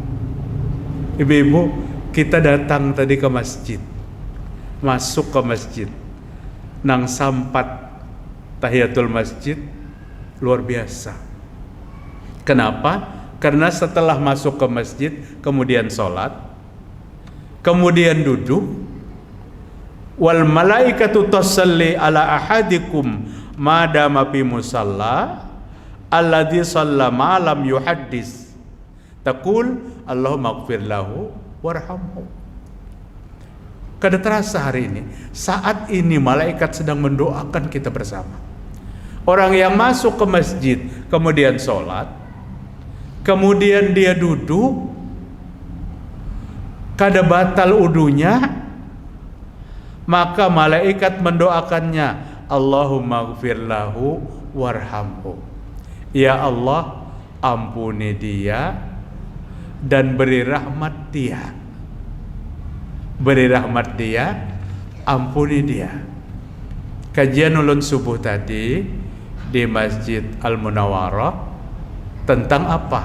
Ibu-ibu, kita datang tadi ke masjid, masuk ke masjid, nang sampat tahiyatul masjid luar biasa. Kenapa? Karena setelah masuk ke masjid, kemudian sholat, kemudian duduk, wal malaikatu tusalli ala ahadikum madama fi musalla alladhi shalla ma lam yuhaddis taqul Allahumma ighfir lahu warhamhu. Kada terasa hari ini, saat ini malaikat sedang mendoakan kita bersama. Orang yang masuk ke masjid kemudian sholat, kemudian dia duduk, kada batal udunya, maka malaikat mendoakannya, Allahumma ighfir lahu warhamhu. Ya Allah, ampuni dia dan beri rahmat dia. Beri rahmat dia, ampuni dia. Kajian ulun subuh tadi di Masjid Al-Munawwarah tentang apa?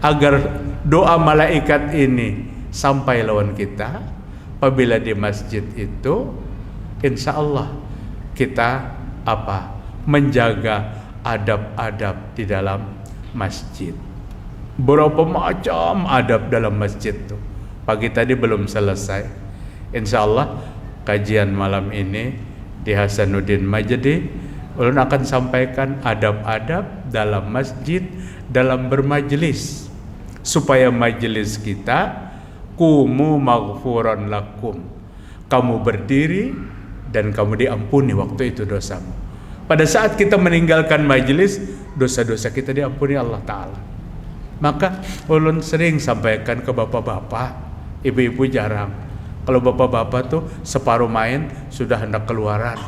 agar doa malaikat ini sampai lawan kita apabila di masjid itu, insya Allah kita menjaga adab-adab di dalam masjid. Berapa macam adab dalam masjid tuh. Pagi tadi belum selesai. Insya Allah kajian malam ini di Hasanuddin Majdi, ulun akan sampaikan adab-adab dalam masjid, dalam bermajlis, supaya majelis kita kumu maghfuran lakum, kamu berdiri dan kamu diampuni waktu itu dosamu. Pada saat kita meninggalkan majelis, dosa-dosa kita diampuni Allah Ta'ala. Maka ulun sering sampaikan ke bapak-bapak, ibu-ibu jarang. Kalau bapak-bapak tuh separuh main sudah hendak keluaran.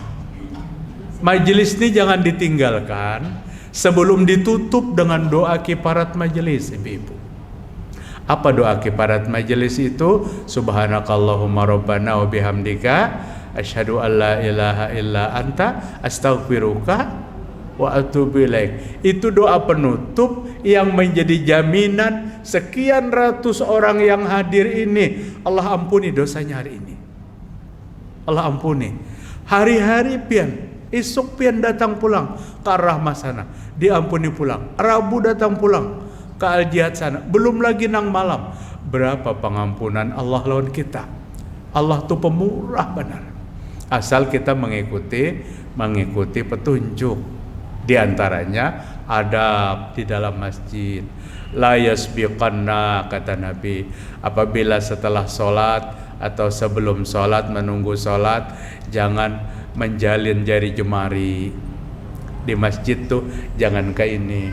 Majelis ini jangan ditinggalkan sebelum ditutup dengan doa kifarat majelis, ibu-ibu. Apa doa kifarat majelis itu? Subhanakallahumma rabbana wa bihamdika asyhadu an la ilaha illa anta astaghfiruka wa atubu ilaik. Itu doa penutup yang menjadi jaminan sekian ratus orang yang hadir ini Allah ampuni dosanya hari ini. Allah ampuni. Hari-hari pian, esok pian datang pulang ke arah sana, diampuni pulang. Rabu datang pulang ke Al-Jihad sana, belum lagi nang malam. Berapa pengampunan Allah lawan kita. Allah tuh pemurah benar. Asal kita mengikuti petunjuk. Di antaranya adab di dalam masjid. La yasbiqanna, kata Nabi, apabila setelah sholat atau sebelum sholat, menunggu sholat, jangan menjalin jari jemari. Di masjid tuh jangan kayak ini.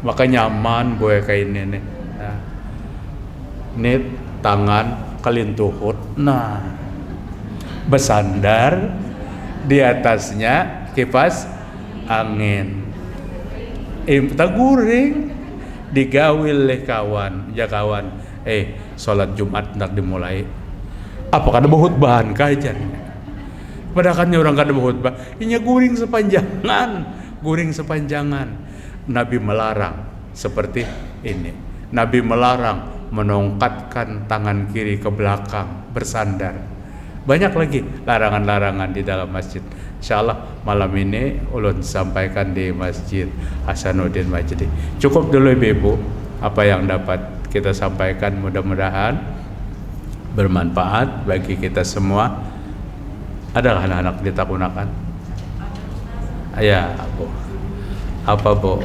Maka nyaman boy kayak ini nih. Nah, ini tangan kalintuhut. Nah, bersandar, di atasnya kipas angin. Taguring digawil leh kawan, ya kawan. Sholat Jumat nak dimulai. Apa kada khutbahan kajan? Padahal orang kada khutbah. Inya guring sepanjangan. Nabi melarang seperti ini. Nabi melarang menongkatkan tangan kiri ke belakang, bersandar. Banyak lagi larangan-larangan di dalam masjid. Insyaallah malam ini ulun sampaikan di Masjid Hasanuddin Majdi. Cukup dulu ibu-ibu apa yang dapat kita sampaikan, mudah-mudahan bermanfaat bagi kita semua. Adalah anak-anak ditakunakan? Ya, Bu. Apa, Bu?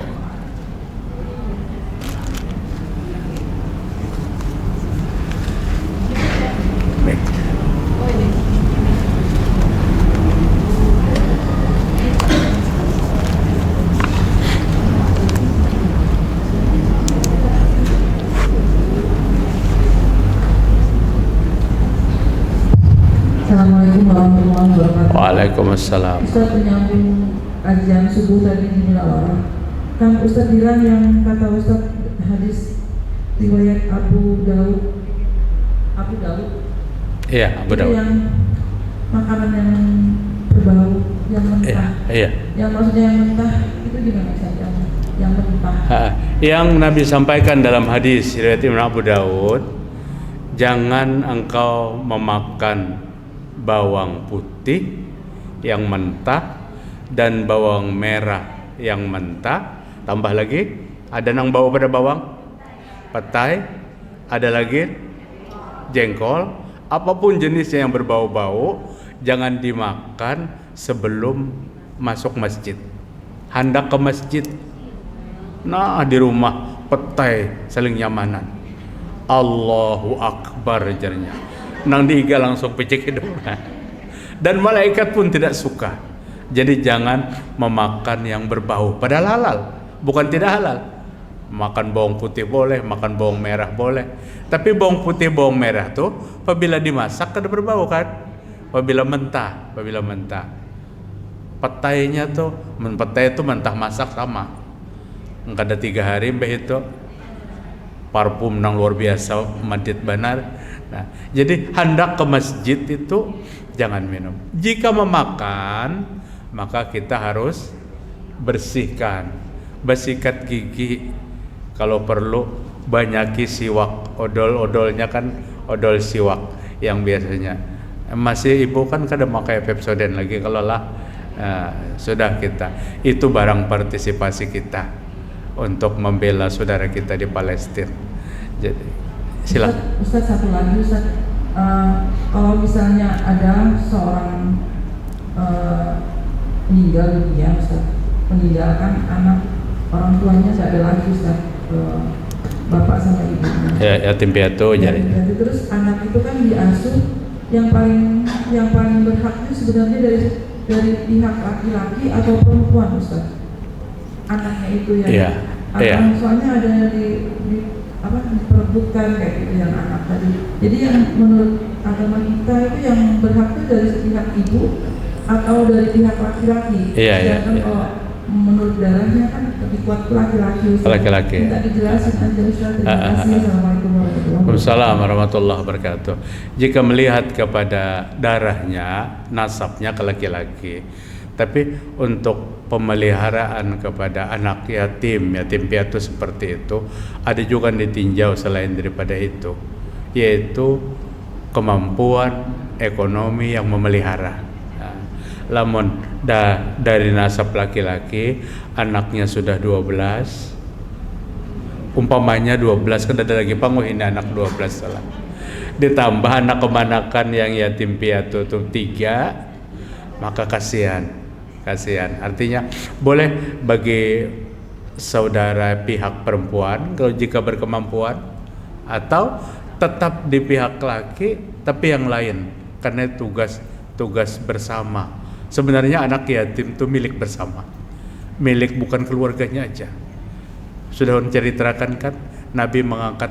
Assalamualaikum warahmatullahi wabarakatuh. Waalaikumsalam. Ustaz, menyambung ajian subuh tadi di Mulawara. Kan Ustaz bilang yang kata Ustaz hadis riwayat Abu Daud. Iya, Abu Daud. Yang makanan yang berbau, yang mentah. Iya. Yang maksudnya yang mentah itu gimana saja? Yang mentah. Yang Nabi sampaikan dalam hadis riwayat Imam Abu Daud, jangan engkau memakan bawang putih yang mentah dan bawang merah yang mentah. Tambah lagi, ada nang bawa pada bawang petai, ada lagi jengkol, apapun jenisnya yang berbau-bau jangan dimakan sebelum masuk masjid. Hendak ke masjid, nah di rumah petai saling nyamanan. Allahu Akbar jarnya. Nang diiga langsung pecik hidung. Dan malaikat pun tidak suka. Jadi jangan memakan yang berbau. Padahal halal, bukan tidak halal. Makan bawang putih boleh, makan bawang merah boleh. Tapi bawang putih, bawang merah tuh apabila dimasak kada berbau kan? Apabila mentah. Petainya tuh, petai itu mentah masak sama. Enggak ada 3 hari mbah itu. Parfum nang luar biasa, madit benar. Nah, jadi hendak ke masjid itu jangan minum. Jika memakan, maka kita harus bersihkan, bersikat gigi, kalau perlu banyaki siwak, odol-odolnya kan odol siwak yang biasanya. Masih ibu kan kada pakai Pepsodent lagi kalau lah. Sudah kita, itu barang partisipasi kita untuk membela saudara kita di Palestina. Jadi silakan. Ustaz, satu lagi Ustaz, kalau misalnya ada seorang meninggal dunia Ustaz, meninggalkan anak, orang tuanya tidak ada lagi Ustaz, bapak sama ibunya. Ya, yatim piatu jadi. Terus anak itu kan diasuh, yang paling berhak itu sebenarnya dari pihak laki-laki atau perempuan Ustaz? Anaknya itu yang soalnya ada diperebutkan kayak gitu yang anak tadi. Jadi yang menurut agama kita itu yang berhak itu dari pihak ibu atau dari pihak laki-laki. Kalau menurut darahnya kan lebih kuat laki-laki. Laki-laki. Minta dijelasin aja Ustaz. Terima kasih. Assalamualaikum warahmatullahi wabarakatuh. Jika melihat kepada darahnya, nasabnya ke laki-laki, tapi untuk pemeliharaan kepada anak yatim piatu seperti itu, ada juga yang ditinjau selain daripada itu, yaitu kemampuan ekonomi yang memelihara. Lamun dari nasab laki-laki, anaknya sudah 12, umpamanya 12, kan ada lagi panggung ini anak 12 salah. Ditambah anak kemanakan yang yatim piatu itu 3, maka kasihan. Artinya boleh bagi saudara pihak perempuan kalau jika berkemampuan, atau tetap di pihak laki tapi yang lain, karena tugas bersama. Sebenarnya anak yatim itu milik bersama, milik bukan keluarganya aja. Sudah menceritakan kan Nabi mengangkat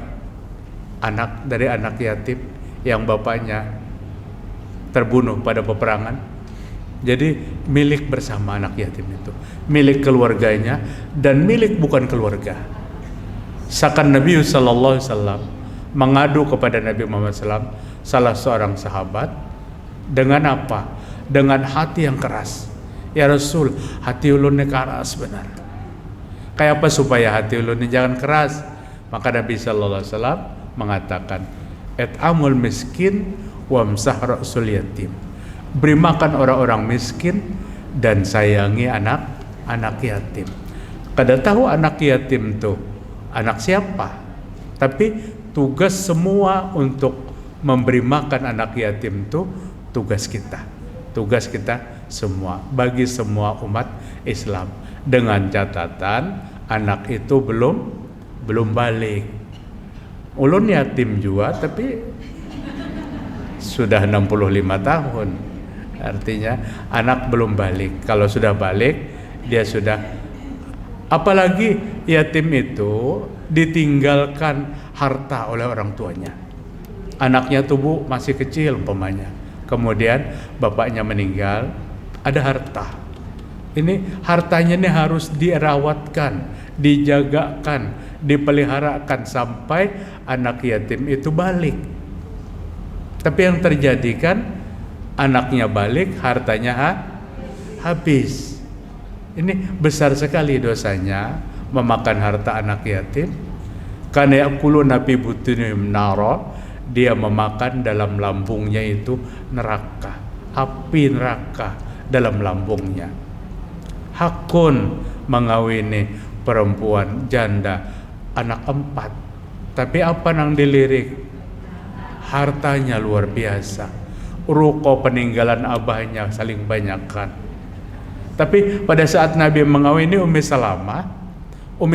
anak dari anak yatim yang bapaknya terbunuh pada peperangan. Jadi milik bersama anak yatim itu, milik keluarganya dan milik bukan keluarga. Sakan Nabi sallallahu alaihi wasallam mengadu kepada Nabi Muhammad SAW salah seorang sahabat dengan apa? Dengan hati yang keras. Ya Rasul, hati ulun ini keras benar. Kayak apa supaya hati ulun ini jangan keras? Maka Nabi sallallahu alaihi wasallam mengatakan, "At'amul miskin wamsah ra'sul yatim." Beri makan orang-orang miskin dan sayangi anak yatim. Kada tahu anak yatim tuh anak siapa, tapi tugas semua untuk memberi makan anak yatim tuh tugas kita semua, bagi semua umat Islam, dengan catatan anak itu belum balik. Ulun yatim juga tapi sudah 65 tahun. Artinya anak belum balik. Kalau sudah balik, dia sudah, apalagi yatim itu ditinggalkan harta oleh orang tuanya. Anaknya tubuh masih kecil umpamanya. Kemudian bapaknya meninggal, ada harta. Ini hartanya ini harus dirawatkan, dijagakan, dipeliharakan sampai anak yatim itu balik. Tapi yang terjadi kan anaknya balik, hartanya habis. Ini besar sekali dosanya memakan harta anak yatim. Karena yakuluna fi butunihim nara, dia memakan dalam lambungnya itu neraka, api neraka dalam lambungnya. Hakun mengawini perempuan janda anak 4, tapi apa nang dilirik? Hartanya luar biasa, ruko peninggalan abahnya saling banyakkan. Tapi pada saat Nabi mengawini Ummi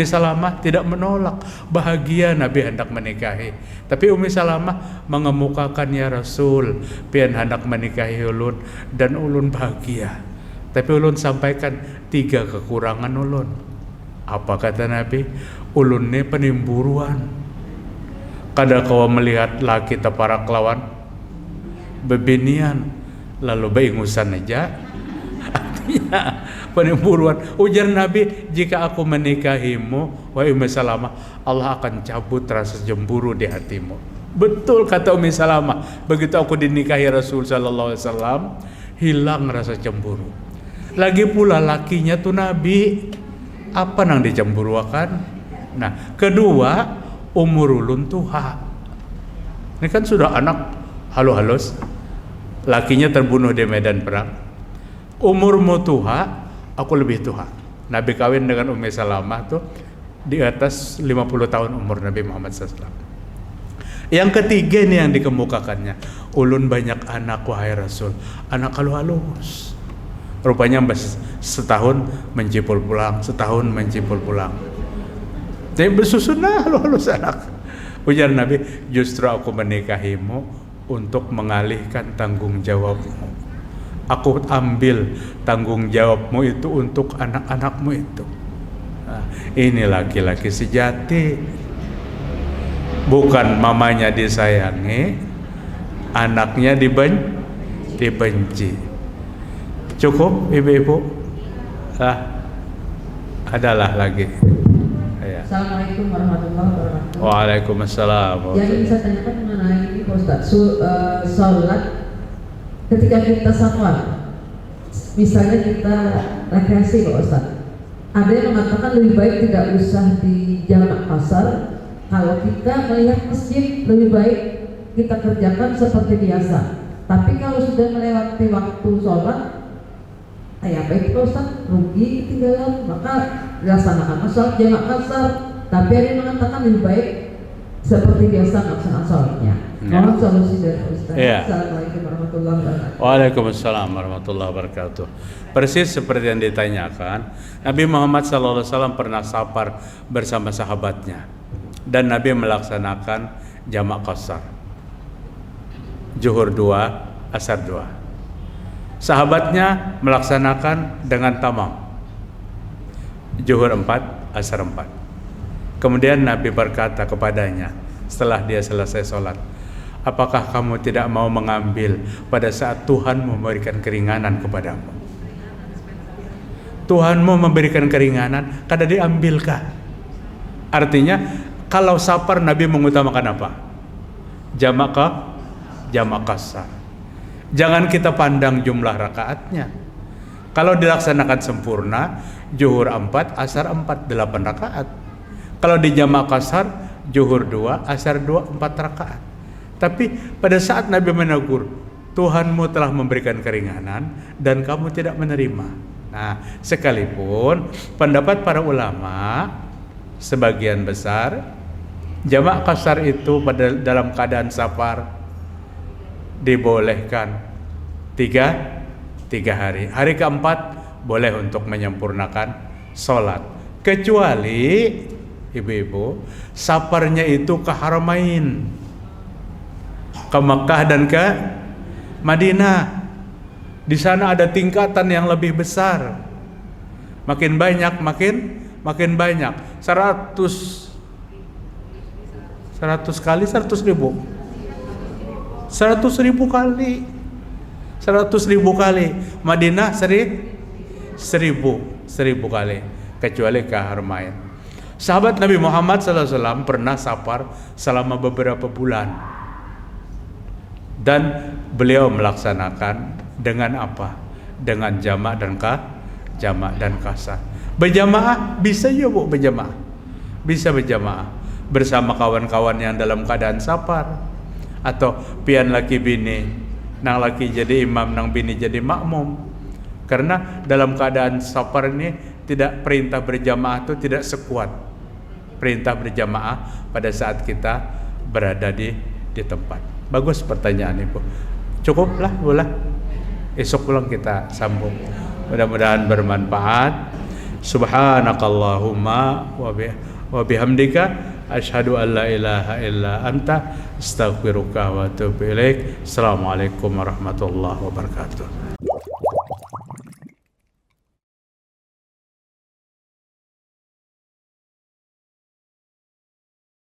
Salamah tidak menolak, bahagia Nabi hendak menikahi. Tapi Ummi Salamah mengemukakan, ya Rasul, pian hendak menikahi ulun dan ulun bahagia. Tapi ulun sampaikan 3 kekurangan ulun. Apa kata Nabi? Ulun ini penimburuan. Kada kau melihat laki tepara kelawan bebinian lalu baingusan aja. Artinya penimburuan. Ujar Nabi, jika aku menikahimu wahai Ummi Salamah, Allah akan cabut rasa cemburu di hatimu. Betul kata Ummi Salamah. Begitu aku dinikahi Rasul sallallahu alaihi wasallam, hilang rasa cemburu. Lagi pula lakinya tuh Nabi, apa nang dicemburuakan? Nah, kedua, umur ulun tuha. Ini kan sudah anak halus, lakinya terbunuh di medan perang. Umurmu tuha, aku lebih tuha. Nabi kawin dengan Ummi Salamah tuh di atas 50 tahun umur Nabi Muhammad SAW. Yang ketiga nih yang dikemukakannya, ulun banyak anak wahai Rasul, anak halus. Rupanya setahun mencipul pulang, setahun mencipul pulang. Tapi bersusun halus anak. Ujar Nabi, justru aku menikahimu untuk mengalihkan tanggung jawabmu. Aku ambil tanggung jawabmu itu untuk anak-anakmu itu. Nah, ini laki-laki sejati. Bukan mamanya disayangi, anaknya dibenci. Cukup ibu-ibu? Adalah lagi. Assalamualaikum warahmatullahi wabarakatuh. Waalaikumsalam. Yang ingin saya tanyakan mengenai ini Pak Ustaz, sholat ketika kita safar, misalnya kita rekreasi Pak Ustaz, ada yang mengatakan lebih baik tidak usah di jamak kasar. Kalau kita melihat masjid, lebih baik kita kerjakan seperti biasa. Tapi kalau sudah melewati waktu sholat, apa itu Pak Ustaz? Rugi ketinggalan, maka dilaksanakan sholat jamak kasar. Tapi ada yang mengatakan lebih baik seperti biasa melaksanakan sholatnya. Mohon solusi dari Ustaz. Assalamualaikum warahmatullahi wabarakatuh. Waalaikumsalam warahmatullahi wabarakatuh. Persis seperti yang ditanyakan, Nabi Muhammad SAW pernah safar bersama sahabatnya dan Nabi melaksanakan jamak qasar, zuhur 2, asar 2. Sahabatnya melaksanakan dengan tamam, zuhur 4, asar 4. Kemudian Nabi berkata kepadanya setelah dia selesai sholat, apakah kamu tidak mau mengambil pada saat Tuhan memberikan keringanan kepadamu? Tuhanmu memberikan keringanan, kada diambilkah? Artinya kalau safar Nabi mengutamakan apa? Jamak qasar. Jangan kita pandang jumlah rakaatnya. Kalau dilaksanakan sempurna, zuhur 4, asar 4, 8 rakaat. Kalau di jamak qasar, zuhur 2, asar 2, 4 rakaat. Tapi pada saat Nabi menegur, Tuhanmu telah memberikan keringanan dan kamu tidak menerima. Nah, sekalipun pendapat para ulama sebagian besar jamak qasar itu dalam keadaan safar dibolehkan 3 hari. Hari keempat boleh untuk menyempurnakan sholat, kecuali ibu-ibu safarnya itu ke Haramain, ke Mekah dan ke Madinah. Di sana ada tingkatan yang lebih besar, makin banyak 100 kali 100 ribu 100 ribu kali 100 ribu kali. Madinah 1000 kali, kecuali ke Haramain. Sahabat Nabi Muhammad SAW pernah safar selama beberapa bulan dan beliau melaksanakan dengan apa? Dengan jamak dan qasar. Berjamaah bisa ya Bu, berjamaah. Bisa berjamaah bersama kawan-kawan yang dalam keadaan safar, atau pian laki bini, nang laki jadi imam, nang bini jadi makmum. Karena dalam keadaan safar ini tidak, perintah berjamaah itu tidak sekuat perintah berjamaah pada saat kita berada di tempat. Bagus pertanyaan Ibu. Cukuplah, boleh. Esok pulang kita sambung. Mudah-mudahan bermanfaat. Subhanakallahumma wa bihamdika asyhadu an la ilaha illa anta astaghfiruka wa atubu ilaik. Assalamualaikum warahmatullahi wabarakatuh.